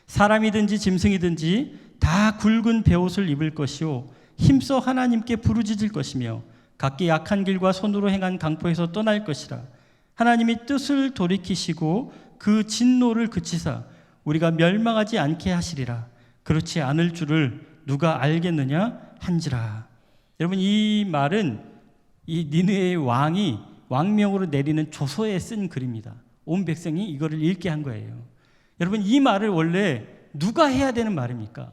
S3: 사람이든지 짐승이든지 다 굵은 베옷을 입을 것이요 힘써 하나님께 부르짖을 것이며 각기 약한 길과 손으로 행한 강포에서 떠날 것이라. 하나님이 뜻을 돌이키시고 그 진노를 그치사 우리가 멸망하지 않게 하시리라. 그렇지 않을 줄을 누가 알겠느냐 한지라. 여러분, 이 말은 이 니느웨의 왕이 왕명으로 내리는 조서에 쓴 글입니다. 온 백성이 이거를 읽게 한 거예요. 여러분, 이 말을 원래 누가 해야 되는 말입니까?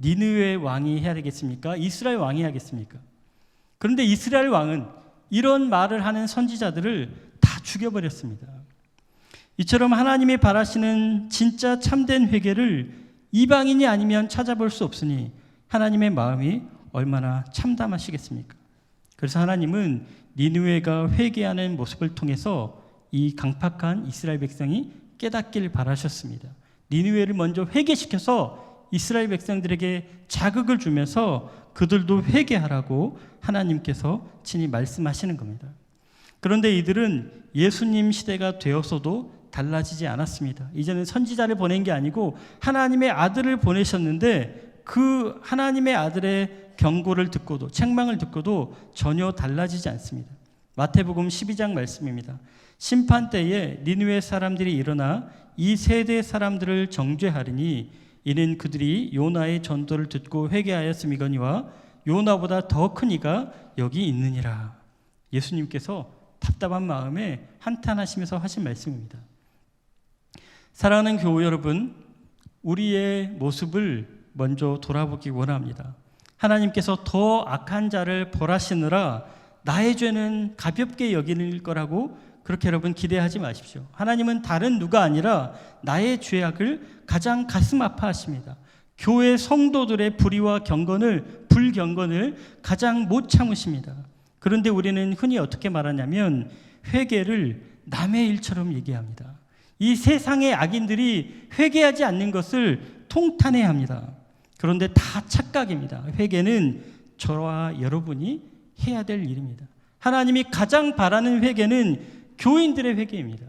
S3: 니느웨 왕이 해야 되겠습니까? 이스라엘 왕이 해야겠습니까? 그런데 이스라엘 왕은 이런 말을 하는 선지자들을 다 죽여버렸습니다. 이처럼 하나님이 바라시는 진짜 참된 회개를 이방인이 아니면 찾아볼 수 없으니 하나님의 마음이 얼마나 참담하시겠습니까? 그래서 하나님은 니느웨가 회개하는 모습을 통해서 이 강팍한 이스라엘 백성이 깨닫길 바라셨습니다. 니느웨를 먼저 회개시켜서 이스라엘 백성들에게 자극을 주면서 그들도 회개하라고 하나님께서 친히 말씀하시는 겁니다. 그런데 이들은 예수님 시대가 되어서도 달라지지 않았습니다. 이제는 선지자를 보낸 게 아니고 하나님의 아들을 보내셨는데 그 하나님의 아들의 경고를 듣고도 책망을 듣고도 전혀 달라지지 않습니다. 마태복음 12장 말씀입니다. 심판 때에 니느웨 사람들이 일어나 이 세대 사람들을 정죄하리니 이는 그들이 요나의 전도를 듣고 회개하였음이거니와 요나보다 더 큰 이가 여기 있느니라. 예수님께서 답답한 마음에 한탄하시면서 하신 말씀입니다. 사랑하는 교우 여러분, 우리의 모습을 먼저 돌아보기 원합니다. 하나님께서 더 악한 자를 벌하시느라 나의 죄는 가볍게 여길 거라고 그렇게 여러분 기대하지 마십시오. 하나님은 다른 누가 아니라 나의 죄악을 가장 가슴 아파하십니다. 교회 성도들의 불의와 불경건을 가장 못 참으십니다. 그런데 우리는 흔히 어떻게 말하냐면 회개를 남의 일처럼 얘기합니다. 이 세상의 악인들이 회개하지 않는 것을 통탄해합니다. 그런데 다 착각입니다. 회개는 저와 여러분이 해야 될 일입니다. 하나님이 가장 바라는 회개는 교인들의 회개입니다.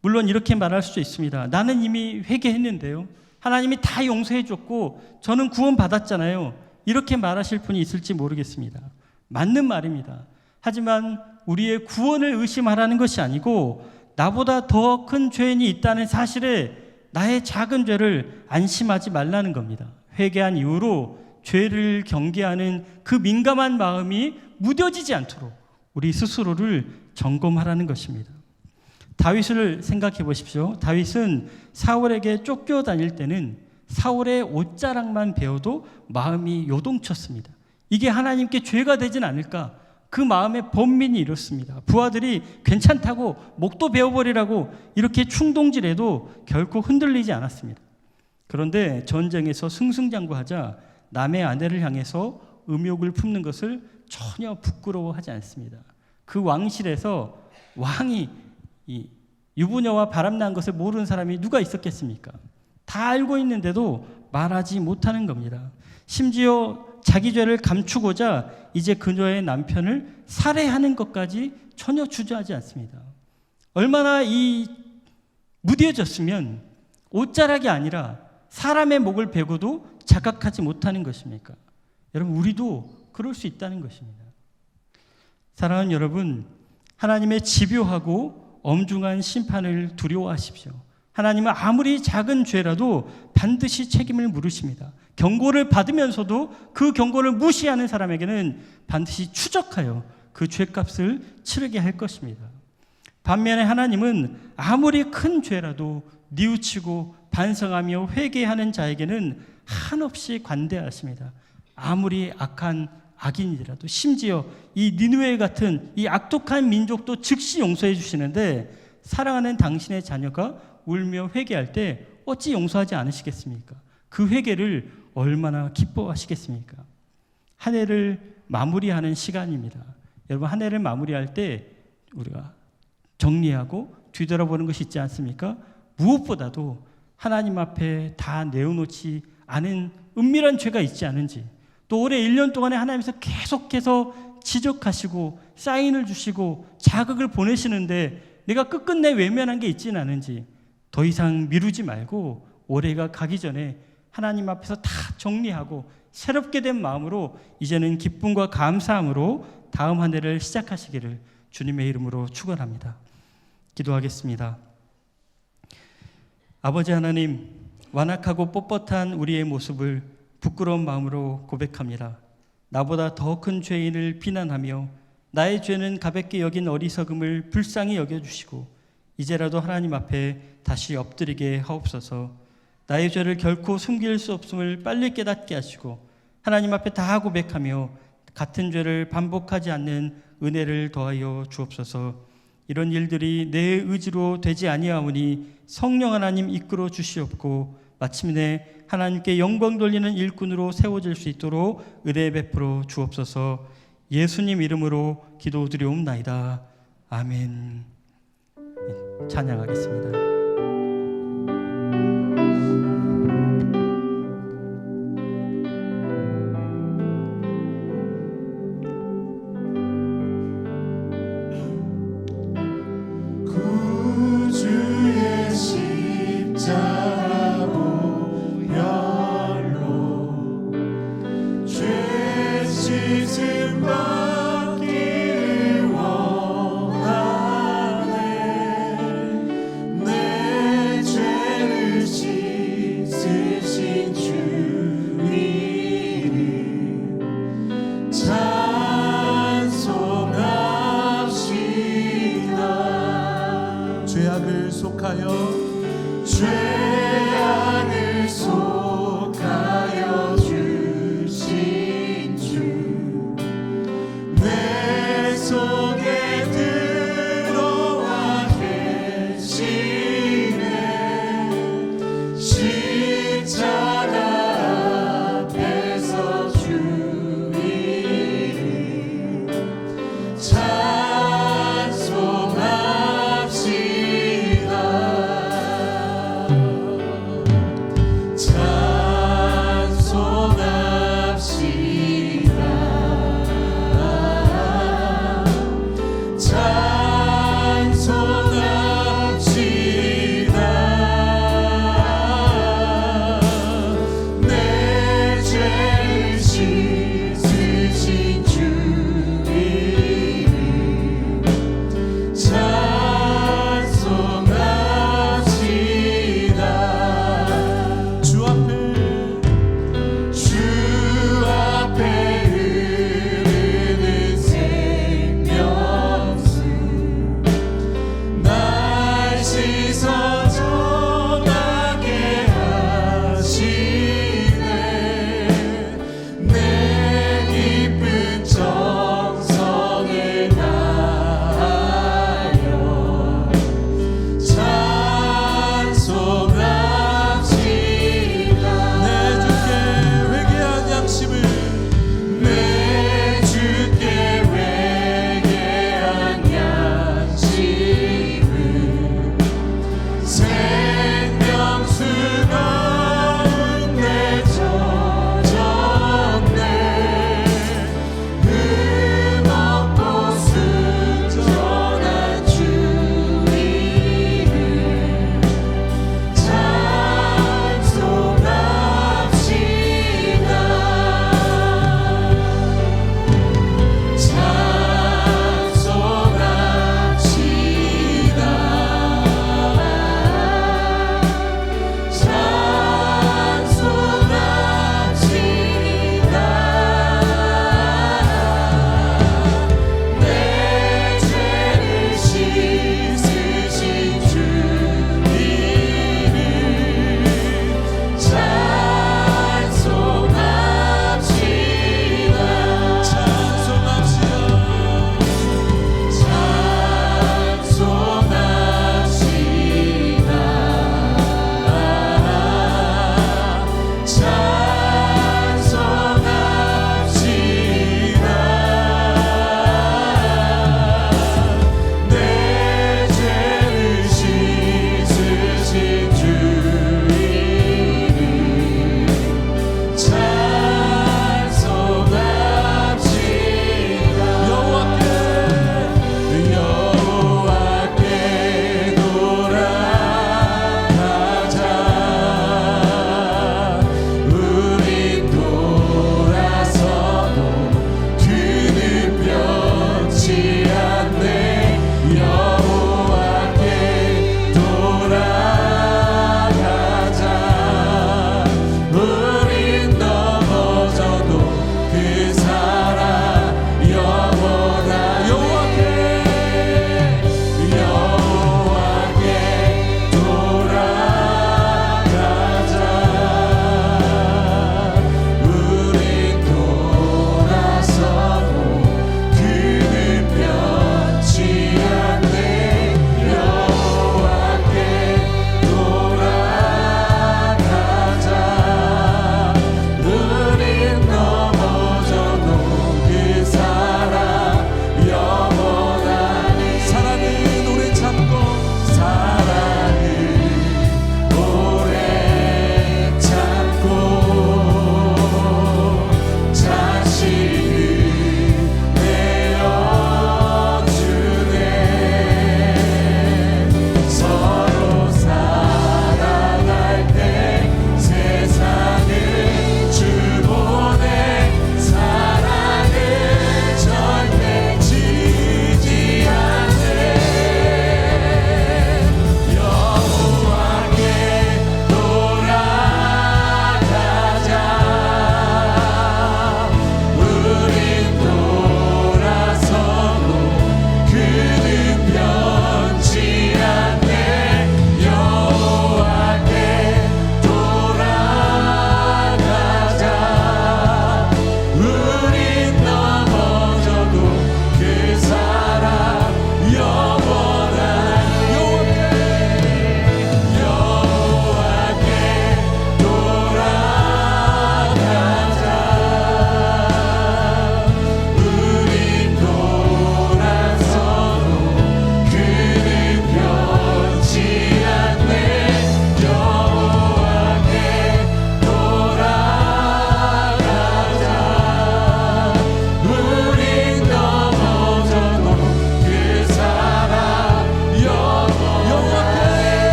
S3: 물론 이렇게 말할 수도 있습니다. 나는 이미 회개했는데요. 하나님이 다 용서해 줬고 저는 구원 받았잖아요. 이렇게 말하실 분이 있을지 모르겠습니다. 맞는 말입니다. 하지만 우리의 구원을 의심하라는 것이 아니고 나보다 더 큰 죄인이 있다는 사실에 나의 작은 죄를 안심하지 말라는 겁니다. 회개한 이후로 죄를 경계하는 그 민감한 마음이 무뎌지지 않도록 우리 스스로를 점검하라는 것입니다. 다윗을 생각해 보십시오. 다윗은 사울에게 쫓겨다닐 때는 사울의 옷자락만 베어도 마음이 요동쳤습니다. 이게 하나님께 죄가 되진 않을까? 그 마음의 번민이 이렇습니다. 부하들이 괜찮다고 목도 베어버리라고 이렇게 충동질해도 결코 흔들리지 않았습니다. 그런데 전쟁에서 승승장구하자 남의 아내를 향해서 음욕을 품는 것을 전혀 부끄러워하지 않습니다. 그 왕실에서 왕이 이 유부녀와 바람난 것을 모르는 사람이 누가 있었겠습니까? 다 알고 있는데도 말하지 못하는 겁니다. 심지어 자기 죄를 감추고자 이제 그녀의 남편을 살해하는 것까지 전혀 주저하지 않습니다. 얼마나 무뎌졌으면 옷자락이 아니라 사람의 목을 베고도 자각하지 못하는 것입니까? 여러분, 우리도 그럴 수 있다는 것입니다. 사랑하는 여러분, 하나님의 집요하고 엄중한 심판을 두려워하십시오. 하나님은 아무리 작은 죄라도 반드시 책임을 물으십니다. 경고를 받으면서도 그 경고를 무시하는 사람에게는 반드시 추적하여 그 죄값을 치르게 할 것입니다. 반면에 하나님은 아무리 큰 죄라도 뉘우치고 반성하며 회개하는 자에게는 한없이 관대하십니다. 아무리 악한 악인이라도, 심지어 이 니느웨 같은 이 악독한 민족도 즉시 용서해 주시는데, 사랑하는 당신의 자녀가 울며 회개할 때 어찌 용서하지 않으시겠습니까? 그 회개를 얼마나 기뻐하시겠습니까? 한 해를 마무리하는 시간입니다. 여러분, 한 해를 마무리할 때 우리가 정리하고 뒤돌아보는 것이 있지 않습니까? 무엇보다도 하나님 앞에 다 내어놓지 않은 은밀한 죄가 있지 않은지, 또 올해 1년 동안에 하나님께서 계속해서 지적하시고 사인을 주시고 자극을 보내시는데 내가 끝끝내 외면한 게 있지는 않은지, 더 이상 미루지 말고 올해가 가기 전에 하나님 앞에서 다 정리하고 새롭게 된 마음으로 이제는 기쁨과 감사함으로 다음 한 해를 시작하시기를 주님의 이름으로 축원합니다. 기도하겠습니다. 아버지 하나님, 완악하고 뻣뻣한 우리의 모습을 부끄러운 마음으로 고백합니다. 나보다 더 큰 죄인을 비난하며 나의 죄는 가볍게 여긴 어리석음을 불쌍히 여겨주시고 이제라도 하나님 앞에 다시 엎드리게 하옵소서. 나의 죄를 결코 숨길 수 없음을 빨리 깨닫게 하시고 하나님 앞에 다 고백하며 같은 죄를 반복하지 않는 은혜를 더하여 주옵소서. 이런 일들이 내 의지로 되지 아니하오니 성령 하나님 이끌어 주시옵고 마침내 하나님께 영광 돌리는 일꾼으로 세워질 수 있도록 은혜 베풀어 주옵소서. 예수님 이름으로 기도드리옵나이다. 아멘. 찬양하겠습니다.
S2: 구주의 십자가 보혈로 죄 씻음 받기를 원하네. 내 죄를 씻으신 주 이름 찬송합시다. 죄악을 속하여 주신 주 내 속에 들어와 계시네. 십자가 앞에서 주 이름 찬송합시다.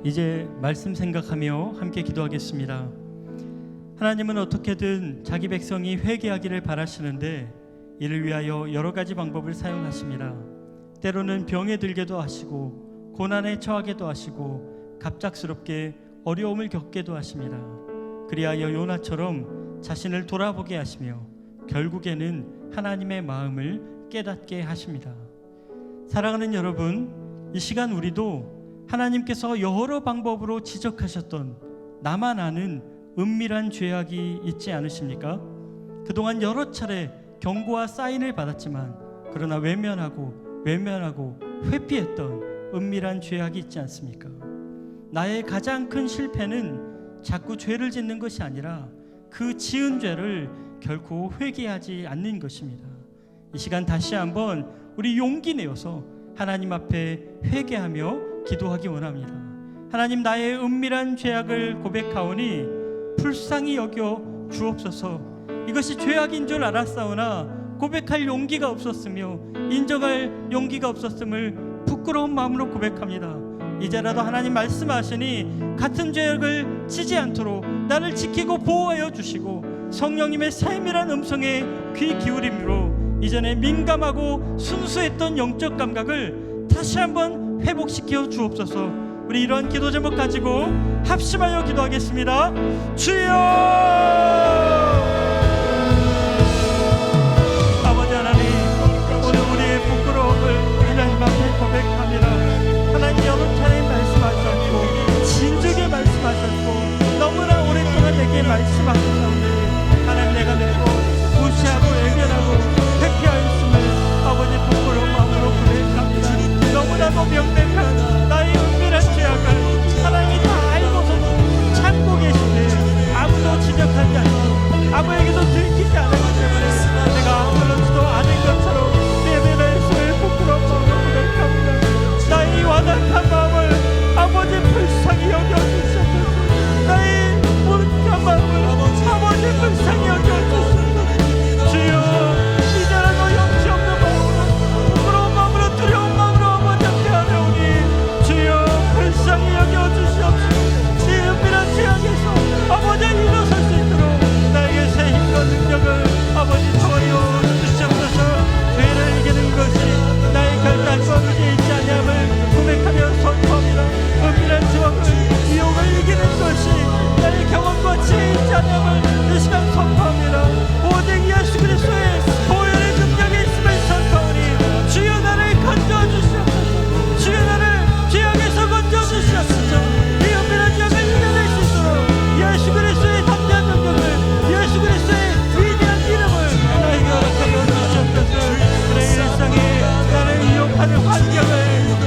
S3: 이제 말씀 생각하며 함께 기도하겠습니다. 하나님은 어떻게든 자기 백성이 회개하기를 바라시는데 이를 위하여 여러 가지 방법을 사용하십니다. 때로는 병에 들게도 하시고 고난에 처하게도 하시고 갑작스럽게 어려움을 겪게도 하십니다. 그리하여 요나처럼 자신을 돌아보게 하시며 결국에는 하나님의 마음을 깨닫게 하십니다. 사랑하는 여러분, 이 시간 우리도 하나님께서 여러 방법으로 지적하셨던 나만 아는 은밀한 죄악이 있지 않으십니까? 그동안 여러 차례 경고와 사인을 받았지만 그러나 외면하고 회피했던 은밀한 죄악이 있지 않습니까? 나의 가장 큰 실패는 자꾸 죄를 짓는 것이 아니라 그 지은 죄를 결코 회개하지 않는 것입니다. 이 시간 다시 한번 우리 용기 내어서 하나님 앞에 회개하며 기도하기 원합니다. 하나님, 나의 은밀한 죄악을 고백하오니 불쌍히 여겨 주옵소서. 이것이 죄악인 줄 알았사오나 고백할 용기가 없었으며 인정할 용기가 없었음을 부끄러운 마음으로 고백합니다. 이제라도 하나님 말씀하시니 같은 죄악을 지지 않도록 나를 지키고 보호하여 주시고 성령님의 세밀한 음성에 귀 기울임으로 이전에 민감하고 순수했던 영적 감각을 다시 한번 회복시켜 주옵소서. 우리 이러한 기도 제목 가지고 합심하여 기도하겠습니다. 주여! 아버지 하나님, 오늘 우리의 부끄러움을 하나님 앞에 고백합니다. 하나님, 여러 차례 말씀하셨고 진즉에 말씀하셨고 너무나 오랫동안 내게 말씀하셨는데 하나님, 내가 매번 무시하고 외면하고 회피하였음을 아버지 부끄러운 마음으로 고백합니다. 너무나도 명백한 나의 은밀한 죄악을 하나님이 다 알고서도 참고 계시네. 아무도 지적하지 않고 아무에게도 들키지 않았기 때문에 내가 아무렇지도 않은 것처럼 내면에서의 부끄러운 마음을 고백합니다. 나의 완악한 마음을 아버지 불쌍히 여겨주셔서 나의 무력한 마음을 아버지 불쌍히 여겨주셔서 주여, 이제라도 염치 없는 마음으로 부끄러운 마음으로 두려운 마음으로 아버지 앞에 하려오니 주여 불쌍히 여겨주시옵소서. 이 은밀한 죄악에서 아버지 일어설 수 있도록 나에게 새 힘과 능력을 아버지 더하여 주시옵소서. 죄를 이기는 것이 나의 결단과 의지에 있지 아니함을 고백하며 선포합니다. 은밀한 죄악을 유혹을 이기는 것이 나의 경험과 지혜에 있지 아니함을 이 시간 선포합니다. 오직 예수 그리스도의 보혈의 능력이 있음을 선포하오니 주여 나를 건져주시옵소서. 주여 나를 죄악에서 건져주시옵소서. 이 은밀한 죄악을 이겨낼 수 있도록 예수 그리스도의 담대한 능력을, 예수 그리스도의 위대한 이름을 나에게 허락하여 주시옵소서. 내 일상에 나를 유혹하는 환경을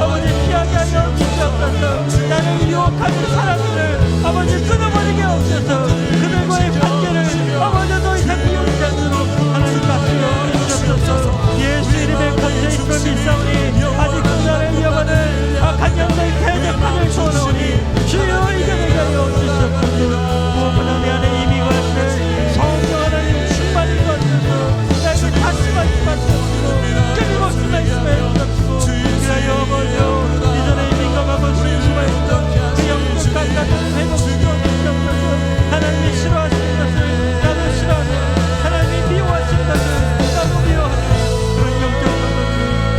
S3: 아버지 피하게 하여 주시옵소서. 나를 유혹하는 사람들을 아버지 끊어버리게 하옵소서. 그들과의 관계를 아버지 더 이상 이용하지 않도록 하나님 맡겨 주시옵소서. 예수 이름의 권세 있음을 믿사오니 아직도 나를 이어가는 악한 영들 대적하는 소원하오니 주여 이겨내게 하여 주시옵소서. 무엇보다 내 안에 이미 거하시는 성령 하나님 충만히 거하셔서 나에게 다시 말씀하시옵소서. 끊임없이 말씀해 주옵소서. 그리하여 아버지여, 이전에 민감하고 순수하였던 그 영적 감각을 회복시켜 주시옵소서. 하나님이 싫어하시는 것을 나도 싫어하고 하나님이 미워하시는 것을 나도 미워하는 그런 영적 감각을,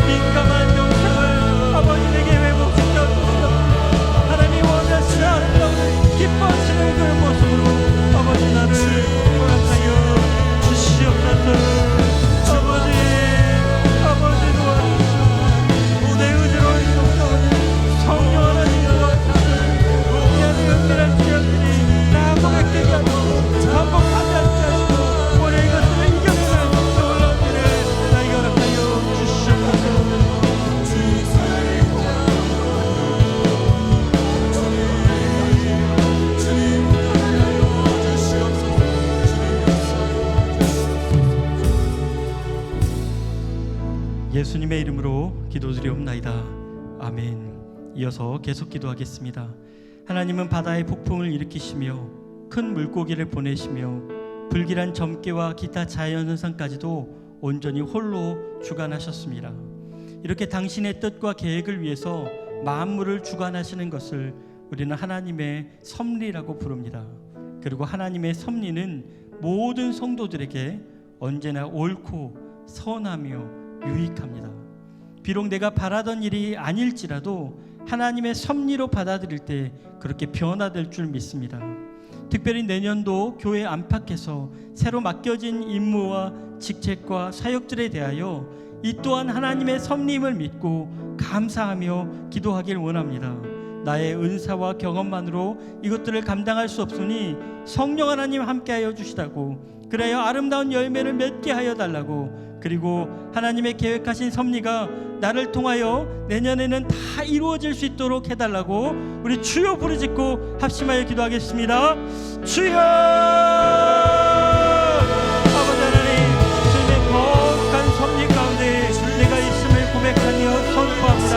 S3: 민감한 영성을 아버지 내게 회복시켜 주시옵소서. 하나님이 원하시는 아름다운 기뻐하시는 그 모습으로 아버지 나를 허락하여 주시옵소서. 아버지 도와주시옵소서. 내 의지로 행동하오니 성령 하나님 도와주시옵소서. 이 안에 은밀한 죄악들이 다 고백되게 하시고 반복하지 않게 하시고 오늘 이것들을 이겨내는 놀라운 일을 나에게 허락하여 주시옵소서. 예수님의 이름으로 기도드리옵나이다. 아멘. 이어서 계속 기도하겠습니다. 하나님은 바다의 폭풍을 일으키시며 큰 물고기를 보내시며 불길한 점괘와 기타 자연현상까지도 온전히 홀로 주관하셨습니다. 이렇게 당신의 뜻과 계획을 위해서 만물을 주관하시는 것을 우리는 하나님의 섭리라고 부릅니다. 그리고 하나님의 섭리는 모든 성도들에게 언제나 옳고 선하며 유익합니다. 비록 내가 바라던 일이 아닐지라도 하나님의 섭리로 받아들일 때 그렇게 변화될 줄 믿습니다. 특별히 내년도 교회 안팎에서 새로 맡겨진 임무와 직책과 사역들에 대하여 이 또한 하나님의 섭리임을 믿고 감사하며 기도하길 원합니다. 나의 은사와 경험만으로 이것들을 감당할 수 없으니 성령 하나님 함께하여 주시다고, 그래야 아름다운 열매를 맺게 하여 달라고, 그리고 하나님의 계획하신 섭리가 나를 통하여 내년에는 다 이루어질 수 있도록 해달라고 우리 주여 부르짖고 합심하여 기도하겠습니다. 주여! 아버지 하나님, 주님의 거룩한 섭리 가운데 내가 있음을 고백하며 선포합니다.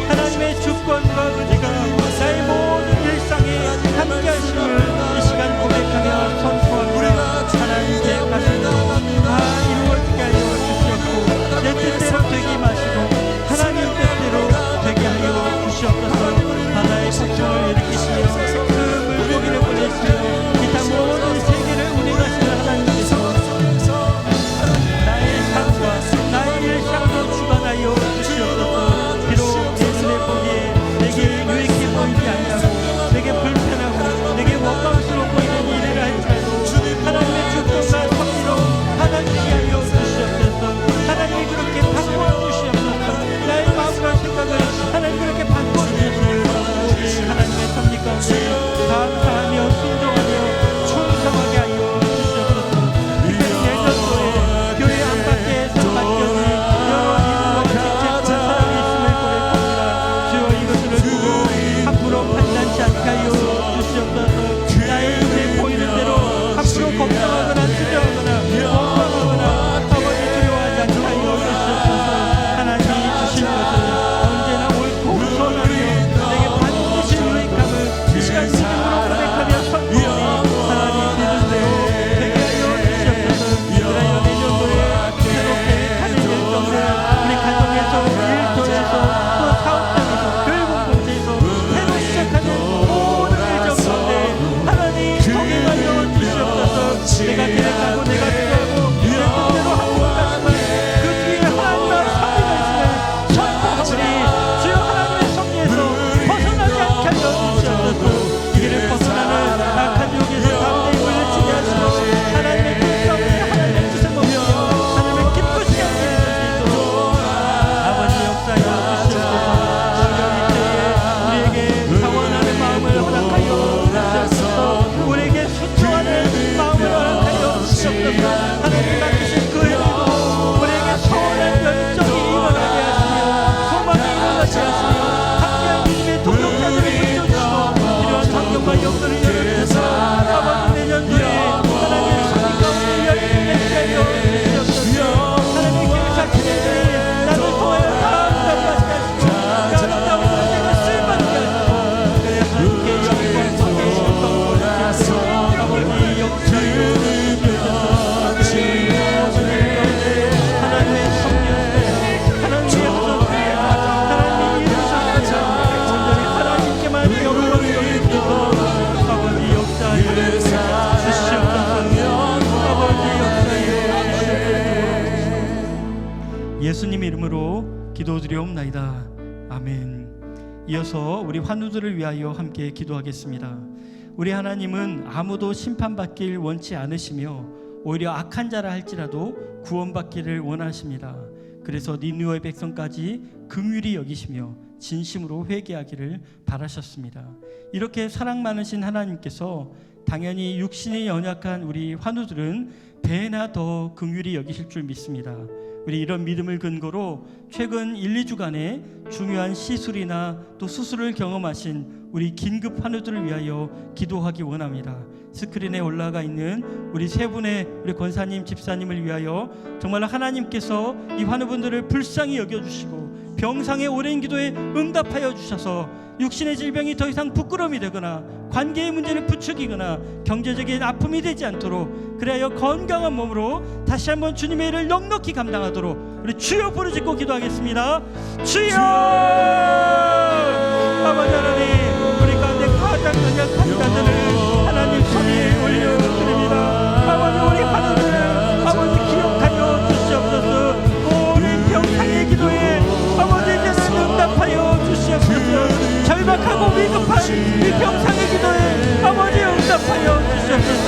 S3: 하나님의 주권과 의지가 나의 모든 일상에 함께 하심을 이 시간 고백하며 선포합니다. 하나님께 가슴으로 다 이루어지게 하여 주시옵고 내 뜻대로 되게 마시고 하나님 뜻대로 되게 하여 주시옵소서. 바다의 폭풍을 일으키시며 그 물고기를 보내시며 이 땅 모든 세계를 운행하시는 하나님께서 나의 삶과 나의 일상도 주관하여 주시옵소서. 비록 내 눈에 보기에 내게 유익해 보이지 않고 내게 불편하고 내게 원망스러워 보이는 일을 할지라도 하나님의 주권과 섭리로 받아들이게 하여 주시옵소서. 하나님이 그렇게 바꾸어 주시옵소서. 나의 마음과 생각을 하나님 그렇게 바꾸어 주시옵소서. 하나님의 섭리 가운데 감사하며 순종하며 충성하게 하여 주시옵소서. 내년도에 교회 안팎에서 맡겨진 여러 임무와 직책과 사역이 있음을 고백합니다. 주여 이것들을 두고 앞으로 판단치 않게 하여 주시옵소서. 나의 눈에 보이는 대로 앞으로 걱정하거나 두려워하거나 원망하거나 아버지 두려워하지 않게 하여 주시옵소서. 하나님이 주신 것은 언제나 옳고 선하며 내게 반드시 유익함을 이 시간 믿음으로 고백하며 선포하니 하나님 믿는 대로 되게 하여 주시옵소서. 그래야 내년도에 새로 계획하는 일정들 우리 가정에서 일터에서 또 사업장에서 교회 공동체에서 새로 시작하는 모든 일정 가운데 하나님 동행하여 주시옵소서. 내가 계획하고 내가 기도하고 내 뜻대로 하고 가지만 그 뒤에 하나님의 섭리가 있음을 선포하오니 주여 하나님의 섭리에서 벗어나지 않게 하여 주시옵소서. 길을 벗어나는 악한 유혹에서 가운데 물리치게 하시고 하나님의 뜻 가운데 하나님의 뜻을 멈추며 하나님을 기쁘시게 하게 해주시도록 아버지 역사하여 주시옵소서. 주여 이때에 우리에게 자원하는 마음을 허락하여 주시옵소서. 우리에게 순종하는 마음을 허락하여 주시옵소서. 하나님 맡기신 그 일도 우리에게 선한 열정이 일어나게 하시며 소망이 일어나게 하시며 함께한 믿음의 동역자들을 붙여주시고 필요한 환경과 영들을 열어주셔서 아버지 내년도에 하나님의 섭리 가운데 열심히 맺게 하여 주시옵소서. 하나님의 계획하신 일들이 나를 통하여 다 감당하게 하시고 아름다운 내가 쓰임받게 하시고 그래 하나님께 영광과 계시고 아버지 역사에 하나님의 섭리였어요. 하나님의 약속이에요. 하나님이 이루셨어요. 온전히 하나님께만 영광을 돌리소서. 아버지 역사에 주시옵소서. 아버지 역사에 주시옵소서. 예수님 이름으로 기도드리옵나이다. 아멘. 이어서 우리 환우들을 위하여 함께 기도하겠습니다. 우리 하나님은 아무도 심판받길 원치 않으시며 오히려 악한 자라 할지라도 구원받기를 원하십니다. 그래서 니느웨 백성까지 긍휼히 여기시며 진심으로 회개하기를 바라셨습니다. 이렇게 사랑 많으신 하나님께서 당연히 육신이 연약한 우리 환우들은 배나 더 긍휼히 여기실 줄 믿습니다. 우리 이런 믿음을 근거로 최근 1-2주간의 중요한 시술이나 또 수술을 경험하신 우리 긴급 환우들을 위하여 기도하기 원합니다. 스크린에 올라가 있는 우리 세 분의 우리 권사님, 집사님을 위하여 정말 하나님께서 이 환우분들을 불쌍히 여겨주시고 병상의 오랜 기도에 응답하여 주셔서 육신의 질병이 더 이상 부끄러움이 되거나 관계의 문제를 부추기거나 경제적인 아픔이 되지 않도록 그래야 건강한 몸으로 다시 한번 주님의 일을 넉넉히 감당하도록 우리 주여 부르짖고 기도하겠습니다. 주여! 아버지 하나님, 우리 가운데 감사들을 하나님 손에 올려드립니다. 아버지 우리 하나님을 아버지 기억하여 주시옵소서. 오랜 평상의 기도에 아버지 이제는 응답하여 주시옵소서. 절박하고 위급한 이 평상의 기도에 아버지 응답하여 주시옵소서.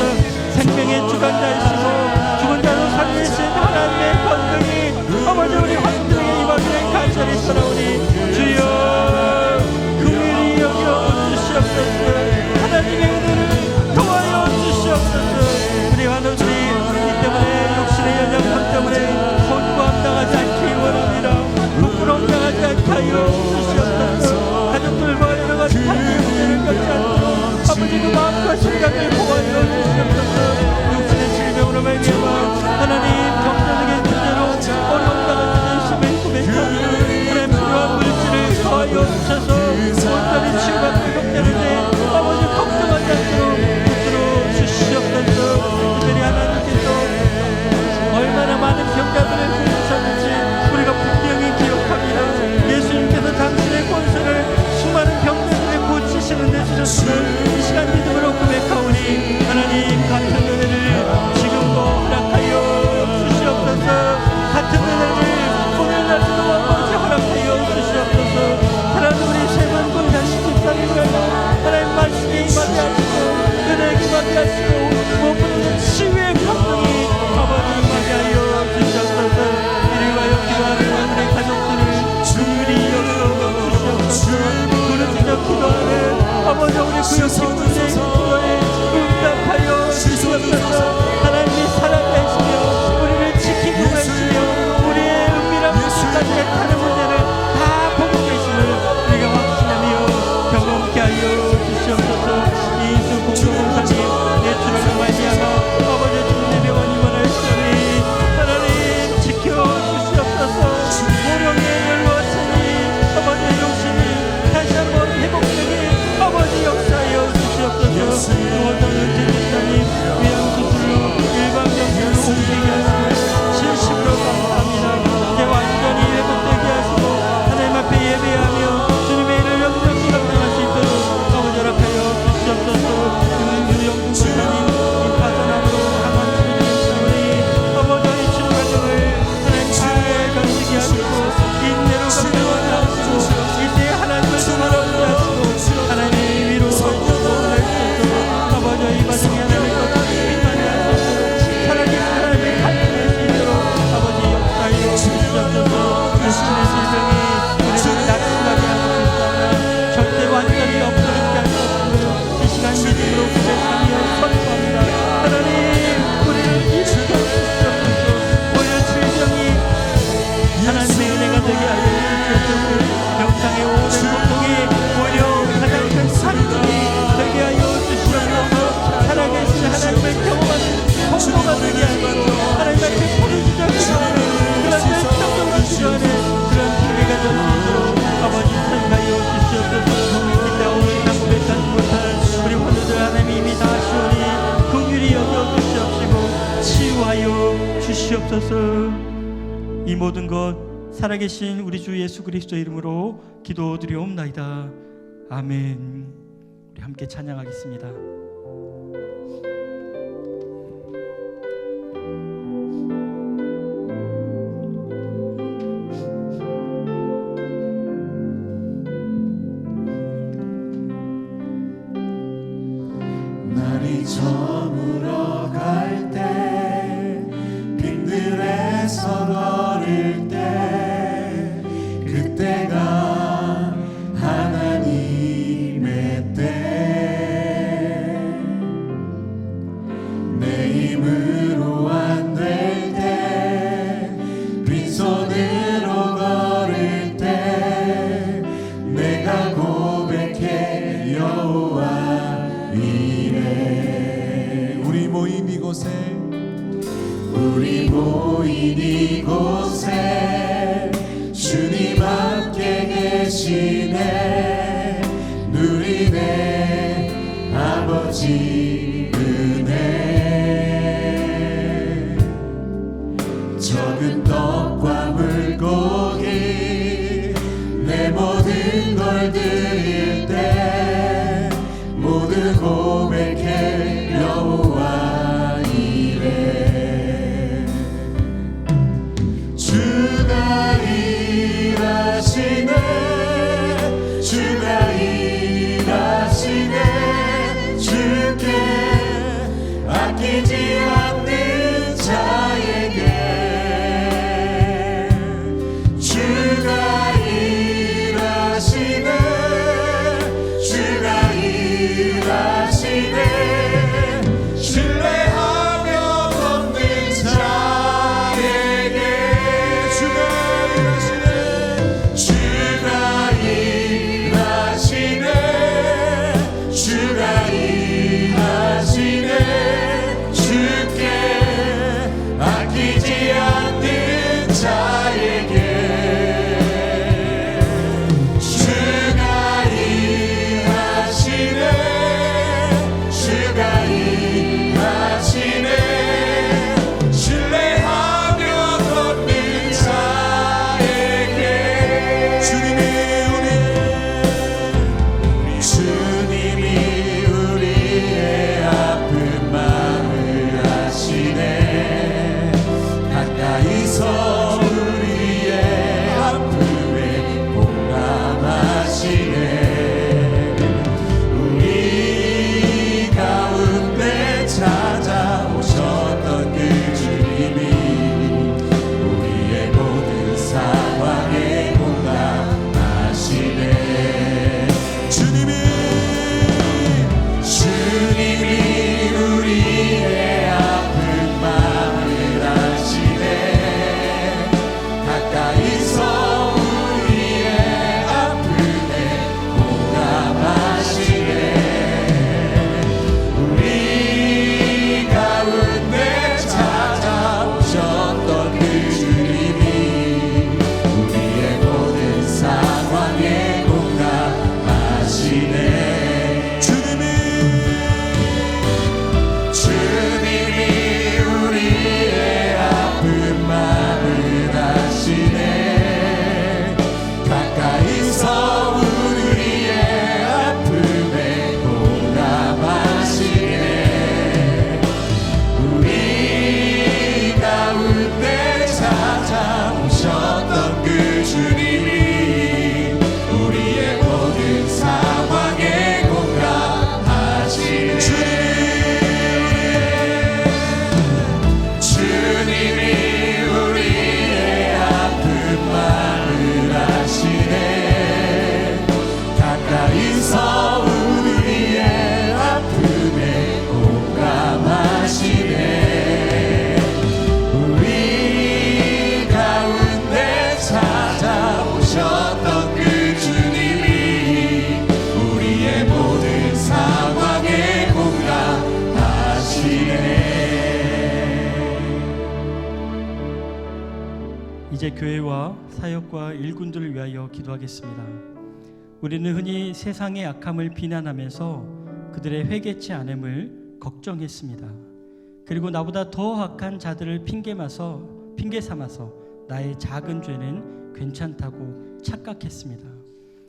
S3: 생명의 주관자이시고 죽은 자로 살리신 하나님의 권능이 아버지 우리 환경에 임하기를 간절히 돌아오니 주여 긍휼히 여겨 주시옵소서. 하나님의 은혜를 도와여 주시옵소서. 우리 환우들이 이 때문에 육신의 연약함 때문에 혼과 당하지 않기 원합니다. 부끄러움 당하지 않게 하여 주시옵소서. 가족들과 여러 가지 관계 문제를 겪지 않도록 아버지 그 마음과 생각을 보호하여 주시옵소서. 육신의 질병으로 말미암아 하나님 경제적인 문제로 어려움 당하는 심을 고백하니 그래 필요한 물질을 더하여 주셔서 온전히 치유받고 회복되는 데 아버지 걱정하지 않도록 붙들어 주시옵소서. 특별히 하나님께서 얼마나 많은 병자들을 부르셨는지 우리가 분명히 기억합니다. 예수님께서 당신의 권세를 수많은 병자들을 고치시는 데 주셨음을 이 시간 믿음으로 고백하오니 하나님 같은 은혜를 지금도 허락하여 주시옵소서. 같은 은혜를 오늘날도 아버지 허락하여 주시옵소서. 하나님 우리 세번 권사신 집사님을 하나님 말씀에 임하게 하시고 은혜에 임하게 하시고 무엇보다도 치유의 감동이 아버지 임하게 하여 주시옵소서. 이리와 기도하는 우리 가족들을 긍휼히 여겨 주시옵소서. 부르짖어 기도하는 아버지 우리 구역 친구들의 기도에 응답하여 주시옵소서. 하나님이 살아계시며 우리를 지키고 계시며 우리의 은밀한 것까지 다른 문제를 다 보고 계심을 우리가 확신하며 경험케 하여 주시옵소서. 이수 공동원사님 예출하는 말미암아 아버지 주님의 병원 입원하시오니 하나님 지켜주시옵소서. 모령에 연로하시니 아버지의 용신이 다시 한번 회복되게 아버지 역사하여 주시옵소서. 원장님 제집사님 위양수술로 일방적으로 옮기게 하시고 진심으로 감사합니다. 이제 완전히 회복되게 하시고 하나님 앞에 예배하며 주님의 일을 영광히 감당할 수 있도록 아버지 허락하여 주시옵소서. 유영준 권사님 임파선암으로 강한 주님의 사원이 아버지의 치료 과정을 하나님 잘 견디게 하시고 인내로 감당하게 하시고 이때 하나님을 바라보게 하시고 하나님의 위로 도움을 주셔서 아버지의 이 과정에 하나님의 것을 빛나게 하셔서 살아계신 하나님의 간증할 수 있도록 아버지 역사하여 주시옵소서. 육신의 질병이 우리를 낙심하게 하고 있다면 절대 완전히 없어지게 하셨으므로 이 시간 믿음으로 고백하며 선포합니다. 하나님 우리를 일으켜 주시옵소서. 오히려 질병이 하나님의 은혜가 되게 하여 주시옵소서. 영상의 오랜 고통이 오히려 가장 큰 산들이 되게 하여 주시옵소서. 살아계신 하나님을 경험하는 통로가 되게 하시고 하나님 앞에 부르짖어 기도하는 그런 열정적으로 기도하는 그런 기회가 될 수 있도록 아버지 선가여 주시옵소서. 이때 오늘 고백하지 못할 우리 환우들 하나님이 이미 다 하시오니 긍휼히 여겨 주시옵시고 치유하여 주시옵소서. 이 모든 것 살아계신 우리 주 예수 그리스도 이름으로 기도드리옵나이다. 아멘. 우리 함께 찬양하겠습니다.
S2: 날이 저물어 갈 때 빈들에서 걸을 때 그때가 하나님의 때 내 힘으로 안 될 때 빈손으로 걸을 때 내가 고백해 여호와 우리 모인 이곳에 주님 함께 계시네. 누리네 아버지 은혜. 적은 떡과 물고기 내 모든 걸 드릴 때 모든
S3: 이제 교회와 사역과 일꾼들을 위하여 기도하겠습니다. 우리는 흔히 세상의 악함을 비난하면서 그들의 회개치 않음을 걱정했습니다. 그리고 나보다 더 악한 자들을 핑계 삼아서 나의 작은 죄는 괜찮다고 착각했습니다.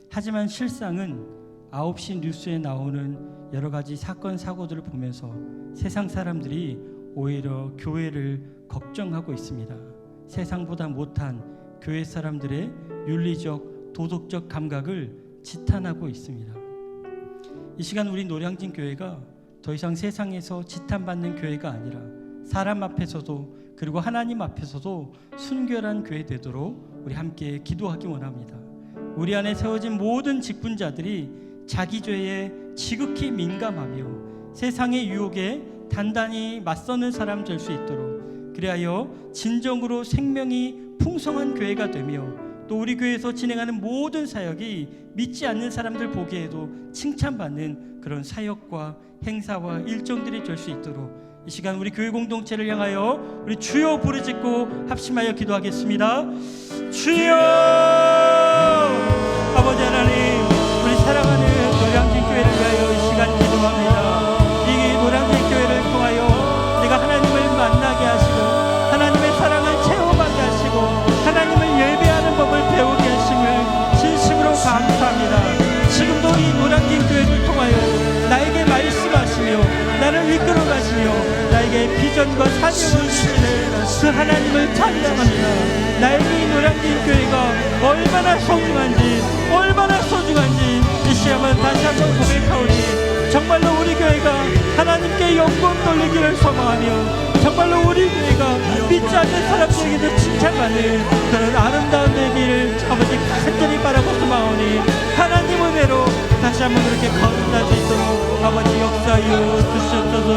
S3: 하지만 실상은 9시 뉴스에 나오는 여러 가지 사건 사고들을 보면서 세상 사람들이 오히려 교회를 걱정하고 있습니다. 세상보다 못한 교회 사람들의 윤리적, 도덕적 감각을 지탄하고 있습니다. 이 시간 우리 노량진 교회가 더 이상 세상에서 지탄받는 교회가 아니라 사람 앞에서도 그리고 하나님 앞에서도 순결한 교회 되도록 우리 함께 기도하기 원합니다. 우리 안에 세워진 모든 직분자들이 자기 죄에 지극히 민감하며 세상의 유혹에 단단히 맞서는 사람 될 수 있도록, 그리하여 진정으로 생명이 풍성한 교회가 되며 또 우리 교회에서 진행하는 모든 사역이 믿지 않는 사람들 보기에도 칭찬받는 그런 사역과 행사와 일정들이 될 수 있도록 이 시간 우리 교회 공동체를 향하여 우리 주여 부르짖고 합심하여 기도하겠습니다. 주여! 아버지 하나님, 우리 사랑하는 노량진 교회를 위하여 이 시간 기도합니다. 이 노량진 교회를 통하여 내가 하나님을 만나게 하시고 하나님의 사랑을 체험하게 하시고 하나님을 예배하는 법을 배우게 하심을 진심으로 감사합니다. 지금도 이 노량진 교회를 통하여 나에게 말씀하시며 나를 이끌어 가시며 나에게 비전과 사명을 주시는 그 하나님을 찬양합니다. 나에게 이 노량진 교회가 얼마나 소중한지 이 시간만 다시 한번 고백하오니 정말로 우리 교회가 하나님께 영광 돌리기를 소망하며 정말로 우리 교회가 믿지 않는 사람들에게도 칭찬받는 그런 아름다운 되기를 아버지 간절히 바라고 소망하오니 하나님 은혜로 다시 한번 그렇게 거듭날 수 있도록 아버지 역사하여 주시옵소서.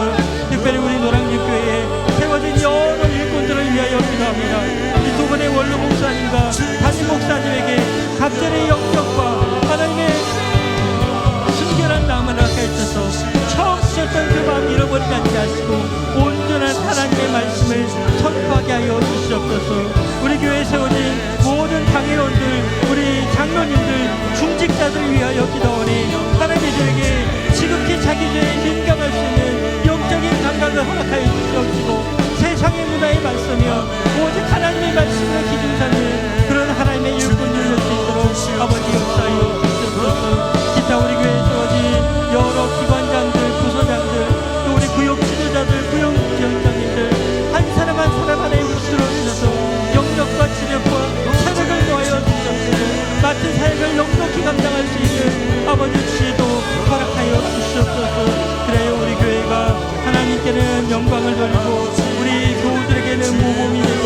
S3: 특별히 우리 노량진 교회에 세워진 여러 일꾼들을 위하여 기도합니다. 이 두 분의 원로 목사님과 담임 목사님에게 각별의 영적과 하나님의 순결한 마음을 갖게 해주셔서 처음 주셨던 그 마음 잃어버리지 않게 하시고 온전한 하나님의 말씀을 선포하게 하여 주시옵소서. 우리 교회에 세워진 모든 당회원들, 우리 장로님들, 중직자들 위하여 기도하오니 하나님 이들에게 지극히 자기 죄에 민감할 수 있는 영적인 감각을 허락하여 주시옵시고 세상의 문화에 맞서며 오직 하나님의 말씀을 기준하는 그런 하나님의 일꾼들 될 수 있도록 아버지 역사하여 주시옵소서. 기타 우리 교회에 세워진 여러 기관장들, 부서장들, 또 우리 구역 지도자들, 구역 지원장님들 한 사람 한 사람 하나의 몫으로 주셔서 영역과 지력과 사역을 도하여 주시옵소서. 맡은 사역을 넉넉히 감당할 수 있는 아버지 지혜도 허락하여 주시옵소서. 그래야 우리 교회가 하나님께는 영광을 돌리고 우리 교우들에게는 모범이 되고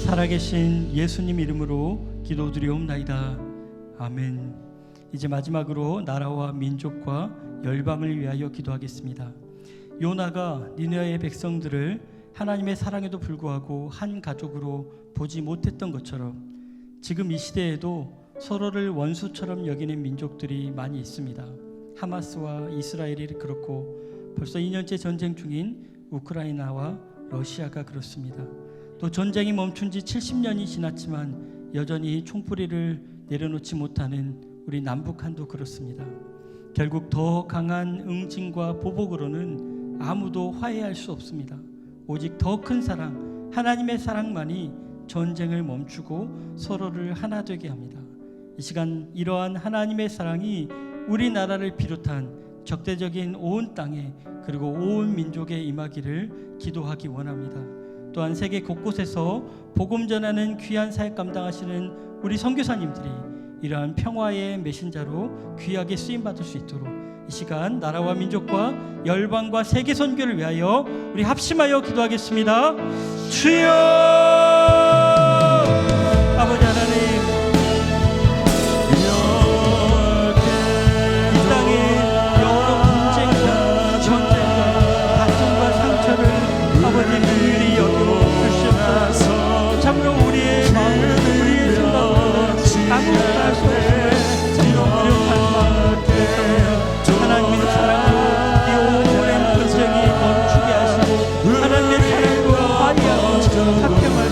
S3: 살아계신 예수님 이름으로 기도드리옵나이다. 아멘. 이제 마지막으로 나라와 민족과 열방을 위하여 기도하겠습니다. 요나가 니느웨의 백성들을 하나님의 사랑에도 불구하고 한 가족으로 보지 못했던 것처럼 지금 이 시대에도 서로를 원수처럼 여기는 민족들이 많이 있습니다. 하마스와 이스라엘이 그렇고 벌써 2년째 전쟁 중인 우크라이나와 러시아가 그렇습니다. 또 전쟁이 멈춘 지 70년이 지났지만 여전히 총뿌리를 내려놓지 못하는 우리 남북한도 그렇습니다. 결국 더 강한 응징과 보복으로는 아무도 화해할 수 없습니다. 오직 더 큰 사랑, 하나님의 사랑만이 전쟁을 멈추고 서로를 하나 되게 합니다. 이 시간 이러한 하나님의 사랑이 우리나라를 비롯한 적대적인 온 땅에 그리고 온 민족에 임하기를 기도하기 원합니다. 또한 세계 곳곳에서 복음 전하는 귀한 사역 감당하시는 우리 선교사님들이 이러한 평화의 메신저로 귀하게 쓰임받을 수 있도록 이 시간 나라와 민족과 열방과 세계 선교를 위하여 우리 합심하여 기도하겠습니다. 주여! 아버지 하나님, 이 땅에 여러 분쟁과 전쟁과 다툼과 상처를 아버지 긍휼히 여겨 주시옵소서. 참으로 우리의 마음, 우리의 생각으로 아무것도 할 수 없음을 두렵한 마음 하나님의 사랑으로 이 오랜 분쟁이 멈추게 하시고 하나님의 사랑으로 화해하고 화평하여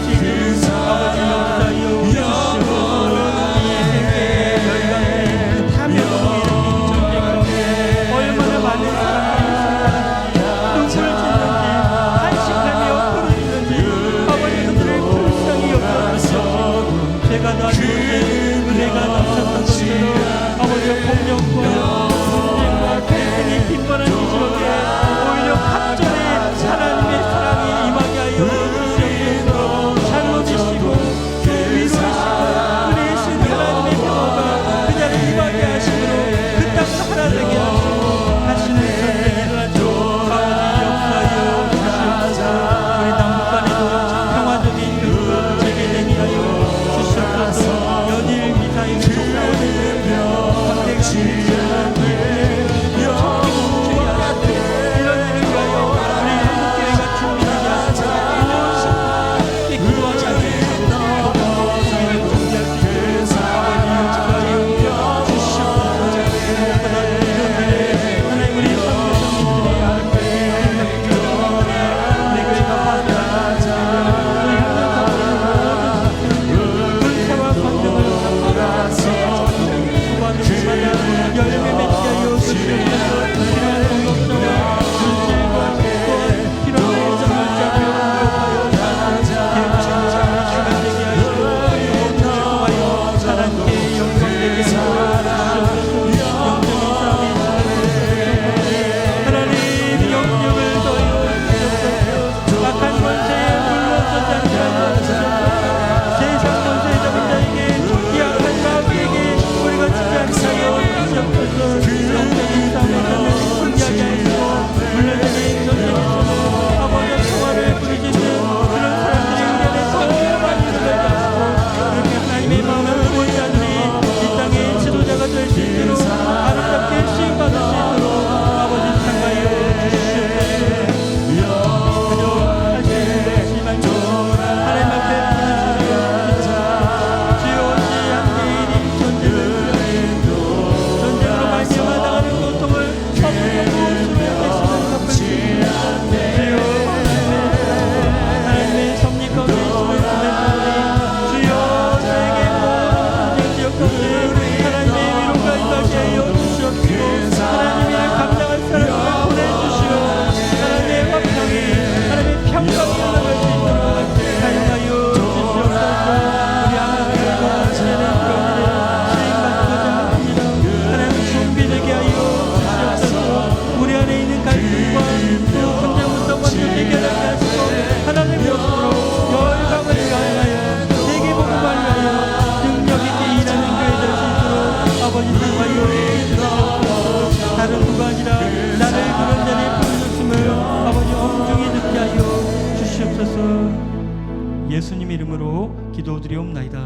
S3: 예수님 이름으로 기도드리옵나이다.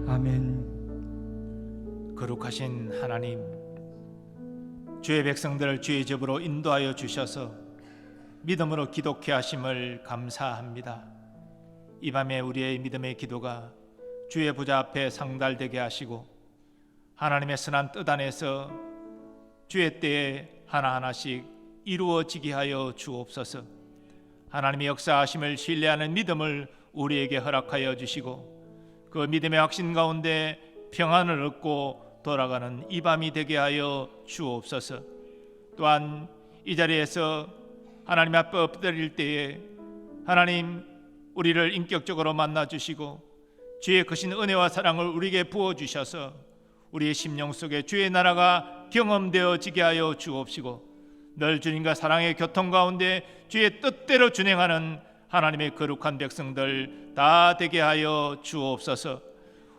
S3: 아멘.
S2: 거룩하신 하나님, 주의 백성들을 주의 집으로 인도하여 주셔서 믿음으로 기독케 하심을 감사합니다. 이 밤에 우리의 믿음의 기도가 주의 보좌 앞에 상달되게 하시고 하나님의 선한 뜻 안에서 주의 때에 하나하나씩 이루어지게 하여 주옵소서. 하나님의 역사하심을 신뢰하는 믿음을 우리에게 허락하여 주시고 그 믿음의 확신 가운데 평안을 얻고 돌아가는 이 밤이 되게 하여 주옵소서. 또한 이 자리에서 하나님 앞에 엎드릴 때에 하나님 우리를 인격적으로 만나 주시고 주의 크신 은혜와 사랑을 우리에게 부어 주셔서 우리의 심령 속에 주의 나라가 경험되어지게 하여 주옵시고 늘 주님과 사랑의 교통 가운데 주의 뜻대로 준행하는 하나님의 거룩한 백성들 다 되게 하여 주옵소서.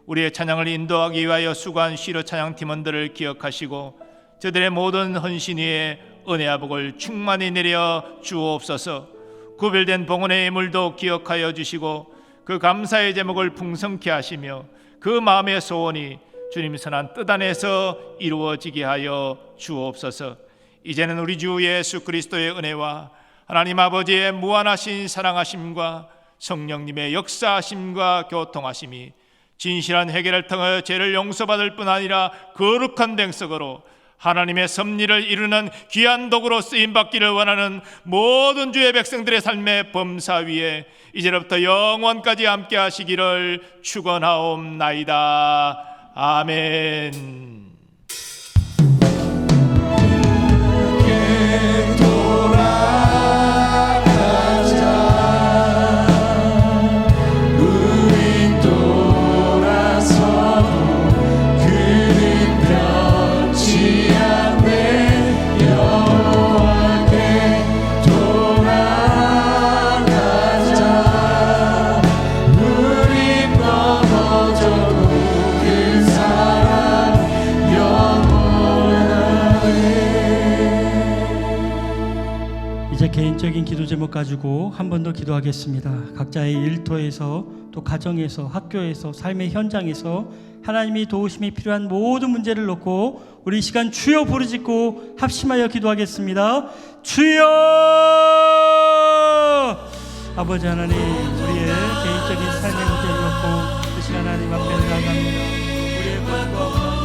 S2: 우리의 찬양을 인도하기 위하여 수고한 시로 찬양 팀원들을 기억하시고 저들의 모든 헌신 위에 은혜와 복을 충만히 내려 주옵소서. 구별된 봉헌의 예물도 기억하여 주시고 그 감사의 제목을 풍성케 하시며 그 마음의 소원이 주님 선한 뜻 안에서 이루어지게 하여 주옵소서. 이제는 우리 주 예수 그리스도의 은혜와 하나님 아버지의 무한하신 사랑하심과 성령님의 역사하심과 교통하심이 진실한 회개를 통하여 죄를 용서받을 뿐 아니라 거룩한 백성으로 하나님의 섭리를 이루는 귀한 도구로 쓰임받기를 원하는 모든 주의 백성들의 삶의 범사 위에 이제부터 영원까지 함께 하시기를 축원하옵나이다. 아멘.
S3: 개인적인 기도 제목 가지고 한 번 더 기도하겠습니다. 각자의 일터에서 또 가정에서 학교에서 삶의 현장에서 하나님이 도우심이 필요한 모든 문제를 놓고 우리 이 시간 주여 부르짖고 합심하여 기도하겠습니다. 주여! 아버지 하나님, 우리의 개인적인 삶의 문제를 놓고 이 시간 하나님 앞에 나아갑니다. 우리의 것과